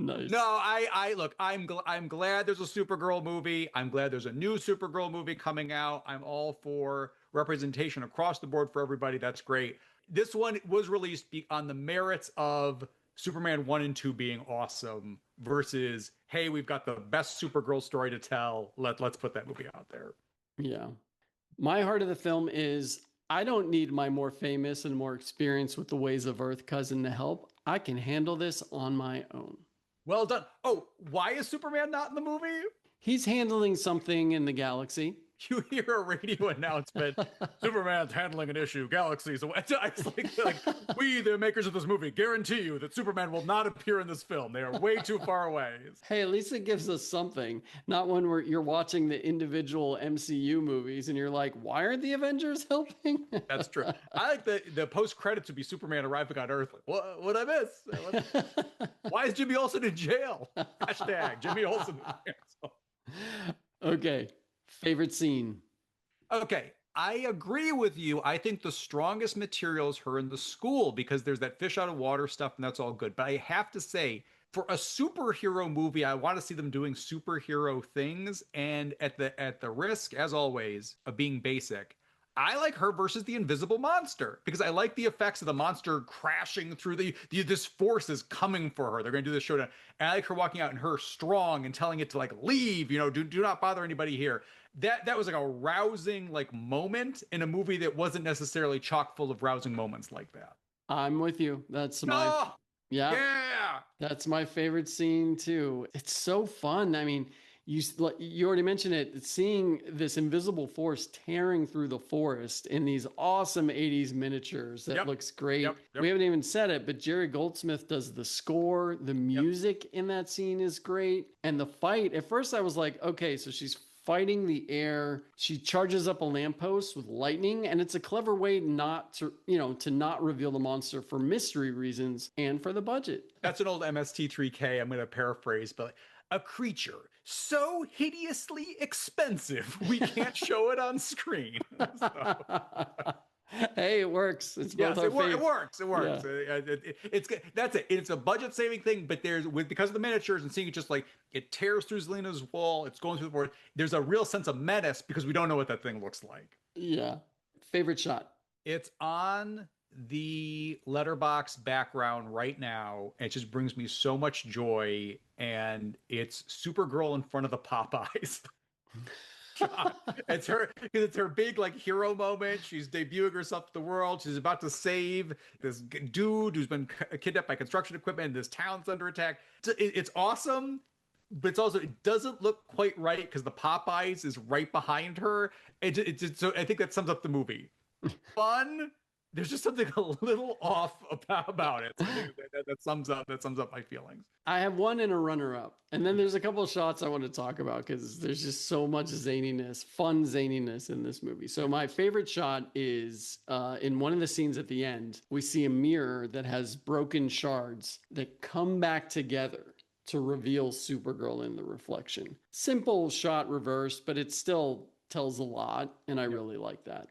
Nice. No, I look. I'm glad there's a Supergirl movie. I'm glad there's a new Supergirl movie coming out. I'm all for representation across the board for everybody. That's great. This one was released on the merits of Superman 1 and 2 being awesome versus, hey, we've got the best Supergirl story to tell. Let's put that movie out there. Yeah. My heart of the film is I don't need my more famous and more experienced with the ways of Earth cousin to help. I can handle this on my own. Well done. Oh, why is Superman not in the movie? He's handling something in the galaxy. You hear a radio announcement, Superman's handling an issue, galaxies away. It's like, we, the makers of this movie, guarantee you that Superman will not appear in this film. They are way too far away. Hey, at least it gives us something. Not when you're watching the individual MCU movies and you're like, why aren't the Avengers helping? That's true. I like the post-credits would be Superman arriving on Earth. Like, what I miss? Why is Jimmy Olsen in jail? Hashtag Jimmy Olsen in jail. Okay. Favorite scene? Okay, I agree with you. I think the strongest material is her in the school because there's that fish out of water stuff and that's all good. But I have to say, for a superhero movie, I want to see them doing superhero things. And at the risk, as always, of being basic, I like her versus the invisible monster because I like the effects of the monster crashing through this force is coming for her. They're going to do this showdown. And I like her walking out and her strong and telling it to like leave, do not bother anybody here. That was like a rousing like moment in a movie that wasn't necessarily chock full of rousing moments like that. I'm with you. That's my yeah. That's my favorite scene too. It's so fun. I mean, you already mentioned it. Seeing this invisible force tearing through the forest in these awesome 80s miniatures that looks great. Yep. We haven't even said it, but Jerry Goldsmith does the score. The music in that scene is great. And the fight, at first I was like, okay, so she's fighting the air. She charges up a lamppost with lightning, and it's a clever way not to not reveal the monster for mystery reasons and for the budget. That's an old MST3K. I'm going to paraphrase, but a creature so hideously expensive we can't show it on screen. So. Hey, it works. It's both our favorite. It works. Yeah. It's that's it. It's a budget saving thing, but because of the miniatures and seeing it just like it tears through Zelina's wall, it's going through the board. There's a real sense of menace because we don't know what that thing looks like. Yeah. Favorite shot? It's on the letterbox background right now. It just brings me so much joy, and it's Supergirl in front of the Popeyes. It's her big like hero moment. She's debuting herself to the world. She's about to save this dude who's been kidnapped by construction equipment, and this town's under attack. It's awesome, but it doesn't look quite right because the Popeyes is right behind her. So I think that sums up the movie. Fun. There's just something a little off about it. So I think that sums up my feelings. I have one and a runner-up, and then there's a couple of shots I want to talk about because there's just so much fun zaniness in this movie. So my favorite shot is in one of the scenes at the end. We see a mirror that has broken shards that come back together to reveal Supergirl in the reflection. Simple shot reverse, but it still tells a lot, and I really like that.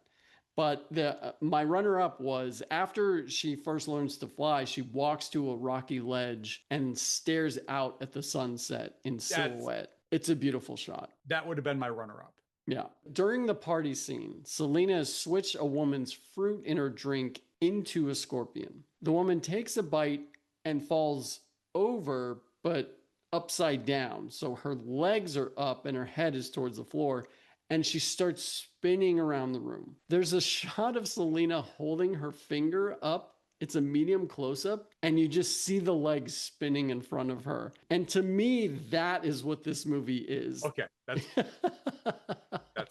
But my runner-up was after she first learns to fly, she walks to a rocky ledge and stares out at the sunset in silhouette. It's a beautiful shot. That would have been my runner-up. Yeah. During the party scene, Selina has switched a woman's fruit in her drink into a scorpion. The woman takes a bite and falls over, but upside down. So her legs are up and her head is towards the floor. And she starts spinning around the room. There's a shot of Selina holding her finger up. It's a medium close-up, and you just see the legs spinning in front of her. And to me, that is what this movie is. Okay, that's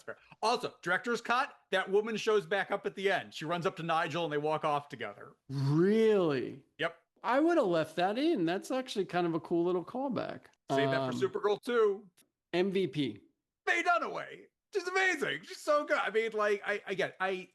fair. Also, director's cut, that woman shows back up at the end. She runs up to Nigel, and they walk off together. Really? Yep. I would have left that in. That's actually kind of a cool little callback. Save that for Supergirl 2. MVP. Faye Dunaway. She's amazing. She's so good. I mean, like,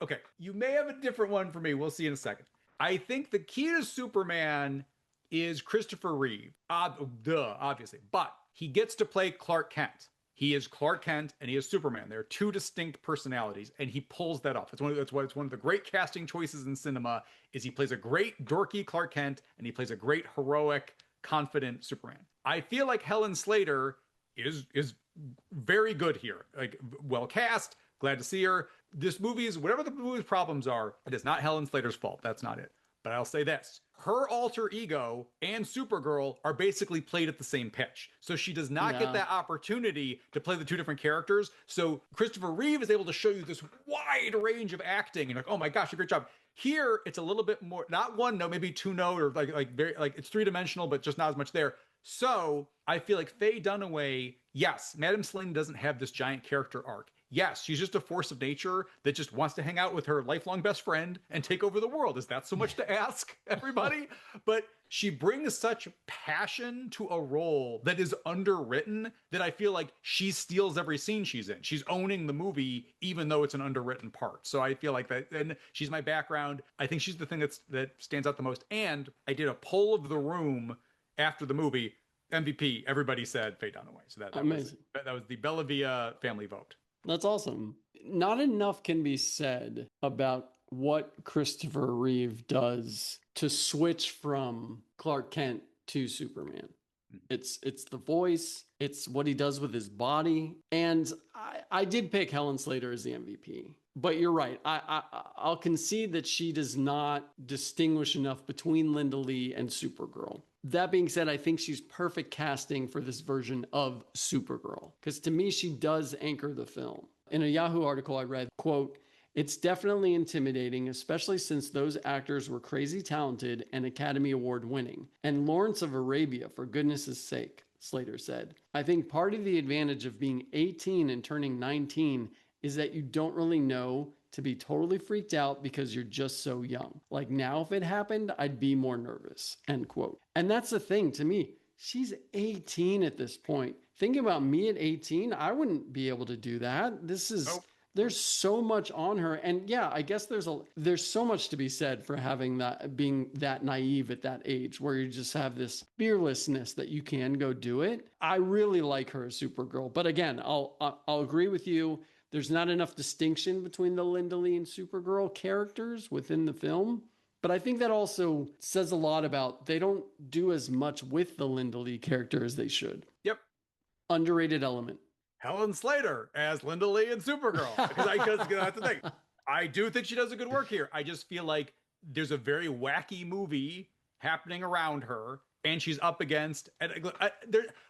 okay. You may have a different one for me. We'll see in a second. I think the key to Superman is Christopher Reeve. Obviously. But he gets to play Clark Kent. He is Clark Kent and he is Superman. They're two distinct personalities, and he pulls that off. It's one of the great casting choices in cinema is he plays a great dorky Clark Kent and he plays a great heroic confident Superman. I feel like Helen Slater is very good here. Like, well cast, glad to see her. This movie's, whatever the movie's problems are, it is not Helen Slater's fault. That's not it. But I'll say this. Her alter ego and Supergirl are basically played at the same pitch. So she does not get that opportunity to play the two different characters. So Christopher Reeve is able to show you this wide range of acting. And like, oh my gosh, a great job. Here, it's a little bit more, not one note, maybe two note, or like very, like it's three-dimensional, but just not as much there. So I feel like Faye Dunaway, yes, Madam Selene doesn't have this giant character arc. Yes, she's just a force of nature that just wants to hang out with her lifelong best friend and take over the world. Is that so much to ask, everybody? But she brings such passion to a role that is underwritten that I feel like she steals every scene she's in. She's owning the movie, even though it's an underwritten part. So I feel like that, and she's my background. I think she's the thing that stands out the most. And I did a poll of the room after the movie. MVP, everybody said Faye Dunaway. So that was the Bellavia family vote. That's awesome. Not enough can be said about what Christopher Reeve does to switch from Clark Kent to Superman. It's the voice, it's what he does with his body. And I did pick Helen Slater as the MVP. But you're right. I'll concede that she does not distinguish enough between Linda Lee and Supergirl. That being said, I think she's perfect casting for this version of Supergirl. Because to me, she does anchor the film. In a Yahoo article I read, quote, "It's definitely intimidating, especially since those actors were crazy talented and Academy Award winning. And Lawrence of Arabia, for goodness sake," Slater said. "I think part of the advantage of being 18 and turning 19 is that you don't really know to be totally freaked out because you're just so young. Like now, if it happened, I'd be more nervous," end quote. And that's the thing to me. She's 18 at this point. Thinking about me at 18, I wouldn't be able to do that. There's so much on her. And yeah, I guess there's so much to be said for having that, being that naive at that age where you just have this fearlessness that you can go do it. I really like her as Supergirl. But again, I'll agree with you. There's not enough distinction between the Linda Lee and Supergirl characters within the film. But I think that also says a lot about they don't do as much with the Linda Lee character as they should. Yep. Underrated element. Helen Slater as Linda Lee and Supergirl. Because that's the thing. I do think she does a good work here. I just feel like there's a very wacky movie happening around her. And she's up against, when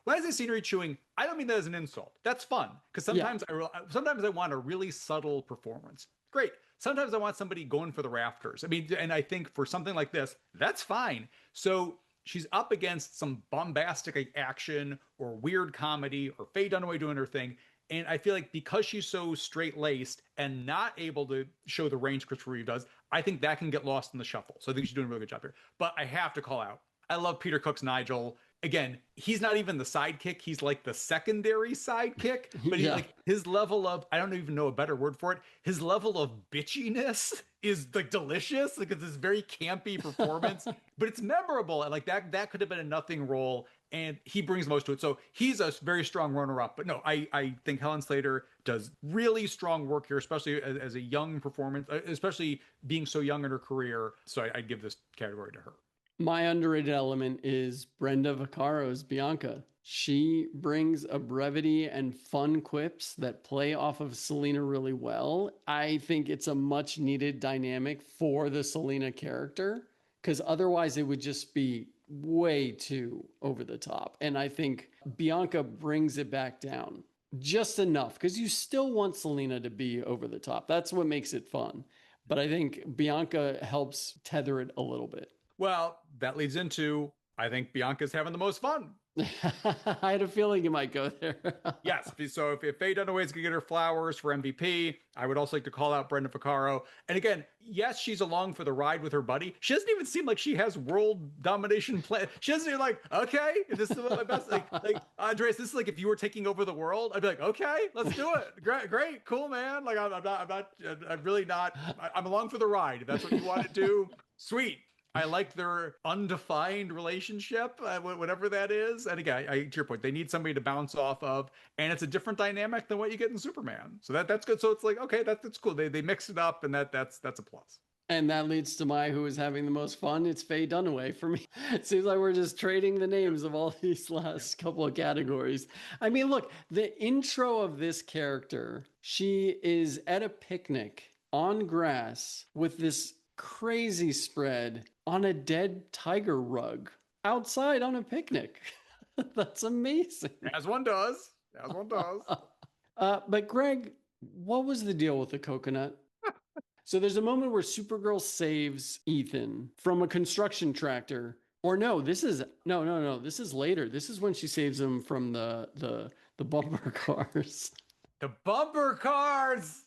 I say scenery chewing, I don't mean that as an insult. That's fun. Because sometimes I want a really subtle performance. Great. Sometimes I want somebody going for the rafters. I mean, and I think for something like this, that's fine. So she's up against some bombastic action or weird comedy or Faye Dunaway doing her thing. And I feel like because she's so straight-laced and not able to show the range Christopher Reeve does, I think that can get lost in the shuffle. So I think she's doing a really good job here. But I have to call out, I love Peter Cook's Nigel. Again, he's not even the sidekick. He's like the secondary sidekick. But like his level of, I don't even know a better word for it. His level of bitchiness is like delicious. Like it's this very campy performance, but it's memorable. And like that could have been a nothing role. And he brings most to it. So he's a very strong runner-up. But no, I think Helen Slater does really strong work here, especially as a young performance, especially being so young in her career. So I'd give this category to her. My underrated element is Brenda Vaccaro's Bianca. She brings a brevity and fun quips that play off of Selena really well. I think it's a much needed dynamic for the Selena character because otherwise it would just be way too over the top. And I think Bianca brings it back down just enough because you still want Selena to be over the top. That's what makes it fun. But I think Bianca helps tether it a little bit. Well, that leads into, I think Bianca's having the most fun. I had a feeling you might go there. Yes. So if Faye Dunaway's going to get her flowers for MVP, I would also like to call out Brenda Vaccaro. And again, yes, she's along for the ride with her buddy. She doesn't even seem like she has world domination plan. She doesn't even like, okay, this is my best. Like Andreas, this is like if you were taking over the world, I'd be like, okay, let's do it. Great, cool, man. Like I'm really not. I'm along for the ride. If that's what you want to do, sweet. I like their undefined relationship, whatever that is. And again, to your point, they need somebody to bounce off of, and it's a different dynamic than what you get in Superman. So that's good. So it's like, okay, that's cool. They mix it up, and that's a plus. And that leads to my who is having the most fun. It's Faye Dunaway for me. It seems like we're just trading the names of all these last couple of categories. I mean, look, the intro of this character, she is at a picnic on grass with this crazy spread on a dead tiger rug outside on a picnic. That's amazing. As one does. As one does. But Greg, what was the deal with the coconut? So there's a moment where Supergirl saves Ethan from a construction tractor. Or no, this is no. This is later. This is when she saves him from the bumper cars. The bumper cars.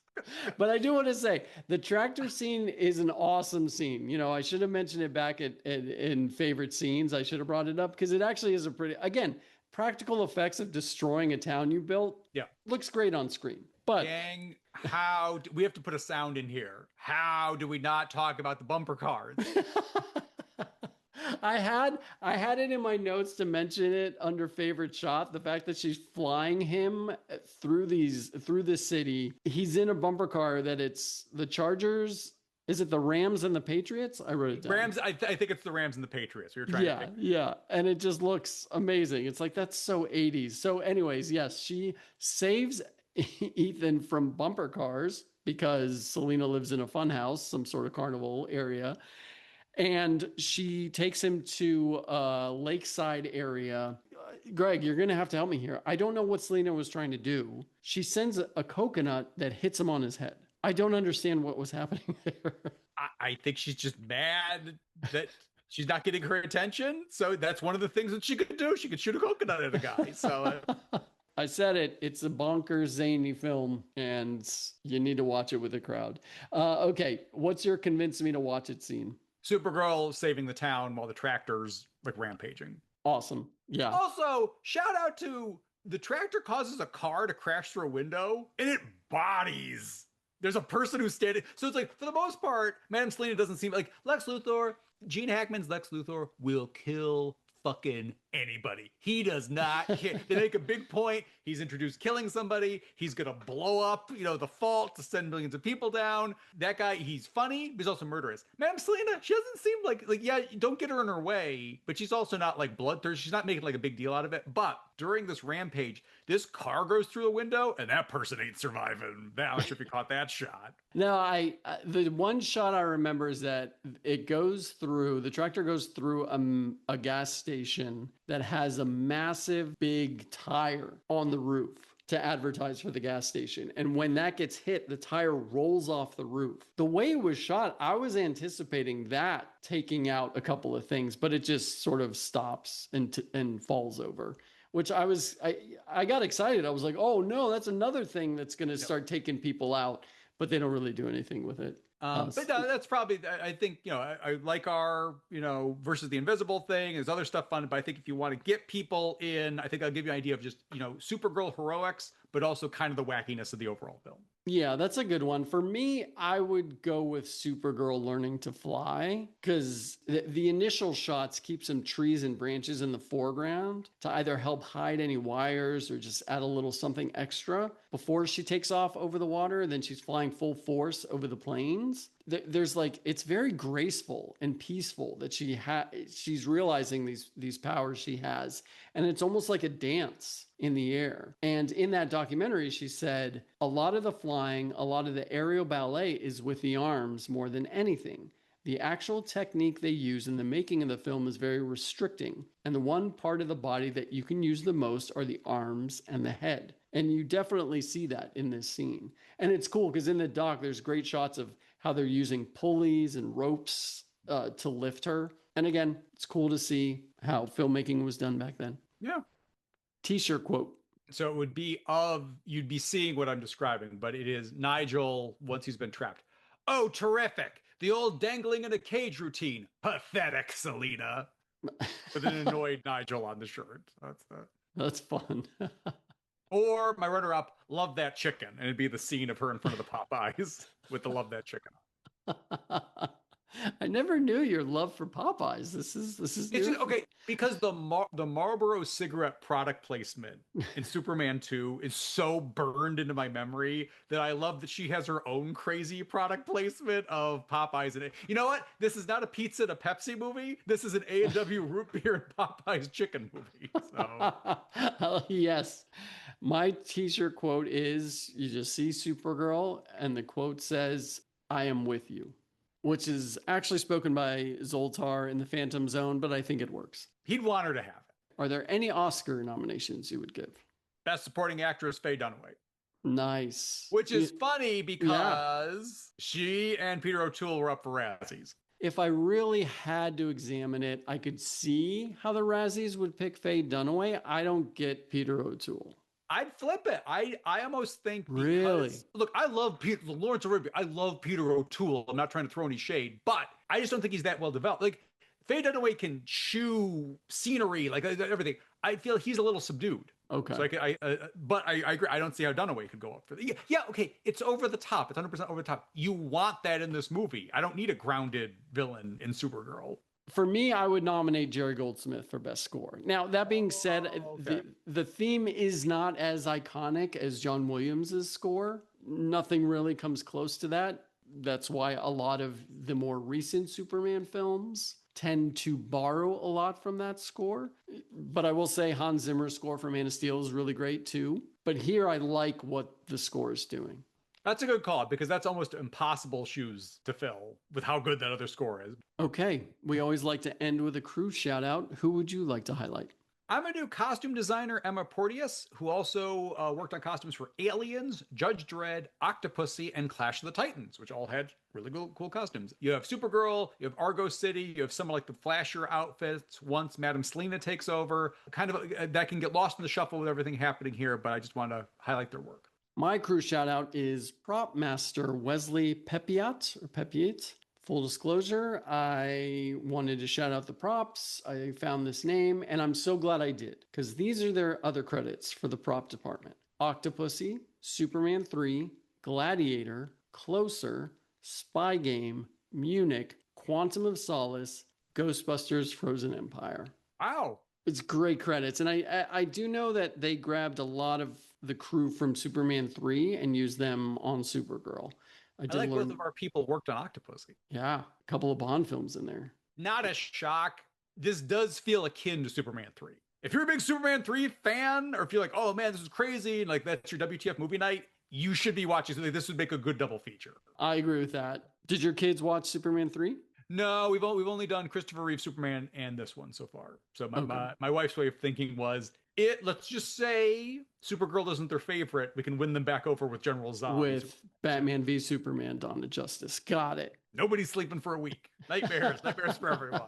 But I do want to say the tractor scene is an awesome scene. You know, I should have mentioned it back in favorite scenes. I should have brought it up because it actually is a pretty, again, practical effects of destroying a town you built. Yeah. Looks great on screen. But Gang, we have to put a sound in here. How do we not talk about the bumper cars? I had it in my notes to mention it under favorite shot. The fact that she's flying him through the city. He's in a bumper car that it's the Chargers. Is it the Rams and the Patriots? I wrote it down. Rams. I think it's the Rams and the Patriots. We were trying to think. Yeah. And it just looks amazing. It's like, that's so 80s. So anyways, yes, she saves Ethan from bumper cars because Selena lives in a fun house, some sort of carnival area. And she takes him to a lakeside area. Greg, you're going to have to help me here. I don't know what Selena was trying to do. She sends a coconut that hits him on his head. I don't understand what was happening there. I think she's just mad that she's not getting her attention. So that's one of the things that she could do. She could shoot a coconut at a guy. So I said it. It's a bonkers, zany film, and you need to watch it with a crowd. Okay, what's your convince me to watch it scene? Supergirl saving the town while the tractor's like rampaging. Awesome. Yeah. Also, shout out to the tractor causes a car to crash through a window and it bodies. There's a person who's standing. So it's like, for the most part, Madame Selena doesn't seem like Lex Luthor. Gene Hackman's Lex Luthor will kill fucking anybody. He does not care. They make a big point. He's introduced killing somebody. He's going to blow up, the fault to send millions of people down. That guy, he's funny, but he's also murderous. Madame Selena, she doesn't seem like, yeah, don't get her in her way, but she's also not like bloodthirsty. She's not making like a big deal out of it. But during this rampage, this car goes through a window and that person ain't surviving. I'm not sure if you caught that shot. No, the one shot I remember is that the tractor goes through a gas station that has a massive big tire on the roof to advertise for the gas station. And when that gets hit, the tire rolls off the roof. The way it was shot, I was anticipating that taking out a couple of things, but it just sort of stops and falls over. Which I got excited. I was like, oh no, that's another thing that's going to start taking people out. But they don't really do anything with it. But no, that's probably, I think, I like our, versus the invisible thing. There's other stuff fun. But I think if you want to get people in, I think I'll give you an idea of just, Supergirl heroics, but also kind of the wackiness of the overall film. Yeah, that's a good one. For me, I would go with Supergirl learning to fly because the initial shots keep some trees and branches in the foreground to either help hide any wires or just add a little something extra before she takes off over the water. Then she's flying full force over the plains. There's it's very graceful and peaceful that she's realizing these powers she has. And it's almost like a dance in the air. And in that documentary, she said, a lot of the flying, a lot of the aerial ballet is with the arms more than anything. The actual technique they use in the making of the film is very restricting. And the one part of the body that you can use the most are the arms and the head. And you definitely see that in this scene. And it's cool because in the doc, there's great shots of how they're using pulleys and ropes to lift her. And again, it's cool to see how filmmaking was done back then. Yeah. T-shirt quote. So it would be you'd be seeing what I'm describing, but it is Nigel once he's been trapped. Oh, terrific. The old dangling in a cage routine. Pathetic, Selena. With an annoyed Nigel on the shirt. That's fun. Or my runner-up, Love That Chicken. And it'd be the scene of her in front of the Popeyes with the Love That Chicken. I never knew your love for Popeyes. This is It's new. just, okay, because the Marlboro cigarette product placement in Superman 2 is so burned into my memory that I love that she has her own crazy product placement of Popeyes in it. You know what? This is not a pizza and a Pepsi movie. This is an A&W root beer and Popeyes chicken movie. So Yes. My t-shirt quote is, you just see Supergirl and the quote says, "I am with you," which is actually spoken by Zoltar in the Phantom Zone, but I think it works. he'd want her to have it. Are there any Oscar nominations you would give? Best supporting actress, Faye Dunaway. Nice. Which is funny because she and Peter O'Toole were up for Razzies. If I really had to examine it, I could see how the Razzies would pick Faye Dunaway. I don't get Peter O'Toole. I'd flip it. I almost think because, Really? look, I love Lawrence Olivier. I love Peter O'Toole. I'm not trying to throw any shade, but I just don't think he's that well developed. Like Faye Dunaway can chew scenery, like everything. I feel he's a little subdued. Okay. So but I agree. I don't see how Dunaway could go up for the. Yeah, okay. It's over the top. It's 100% over the top. You want that in this movie. I don't need a grounded villain in Supergirl. For me, I would nominate Jerry Goldsmith for best score. Now, that being said, Okay. the theme is not as iconic as John Williams's score. Nothing really comes close to that. That's why a lot of the more recent Superman films tend to borrow a lot from that score. But I will say Hans Zimmer's score for Man of Steel is really great too. But here I like what the score is doing. That's a good call because that's almost impossible shoes to fill with how good that other score is. Okay, we always like to end with a crew shout out. Who would you like to highlight? I'm going to do costume designer Emma Porteous, who also worked on costumes for Aliens, Judge Dredd, Octopussy, and Clash of the Titans, which all had really cool costumes. You have Supergirl, you have Argo City, you have some like the flashier outfits once Madame Selena takes over. Kind of that can get lost in the shuffle with everything happening here, but I just want to highlight their work. My crew shout out is prop master Wesley Pepiat. Full disclosure, I wanted to shout out the props. I found this name and I'm so glad I did because these are their other credits for the prop department. Octopussy, Superman 3, Gladiator, Closer, Spy Game, Munich, Quantum of Solace, Ghostbusters Frozen Empire. Wow. It's great credits. And I do know that they grabbed a lot of the crew from Superman 3 and used them on Supergirl. I like both of our people worked on Octopussy. Yeah, a couple of Bond films in there. Not a shock. This does feel akin to Superman 3. If you're a big Superman 3 fan, or if you're like, oh man, this is crazy, and like that's your WTF movie night, you should be watching something. This would make a good double feature. I agree with that. Did your kids watch Superman 3? No, we've only done Christopher Reeve Superman and this one so far. So my wife's way of thinking was, let's just say Supergirl isn't their favorite. We can win them back over with General Zod. With Batman v Superman, Dawn of Justice. Got it. Nobody's sleeping for a week. Nightmares for everyone.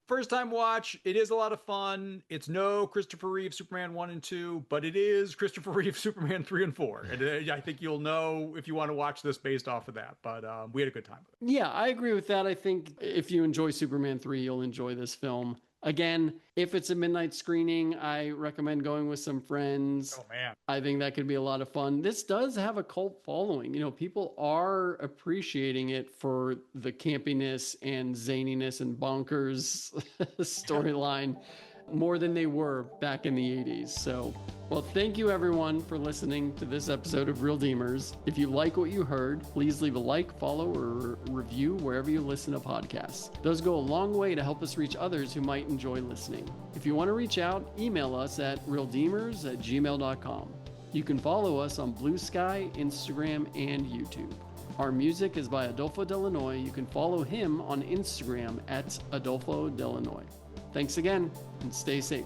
First time watch. It is a lot of fun. It's no Christopher Reeve Superman 1 and 2, but it is Christopher Reeve Superman 3 and 4. And I think you'll know if you want to watch this based off of that. But we had a good time with it. Yeah, I agree with that. I think if you enjoy Superman 3, you'll enjoy this film. Again, if it's a midnight screening, I recommend going with some friends. Oh, man. I think that could be a lot of fun. This does have a cult following. You know, people are appreciating it for the campiness and zaniness and bonkers storyline more than they were back in the 80s. So, well, thank you everyone for listening to this episode of Reeldeemers. If you like what you heard, please leave a like, follow, or review wherever you listen to podcasts. Those go a long way to help us reach others who might enjoy listening. If you want to reach out, email us at reeldeemers@gmail.com. You can follow us on Blue Sky, Instagram, and YouTube. Our music is by Adolfo Delanoy. You can follow him on Instagram at Adolfo Delanoy. Thanks again, and stay safe.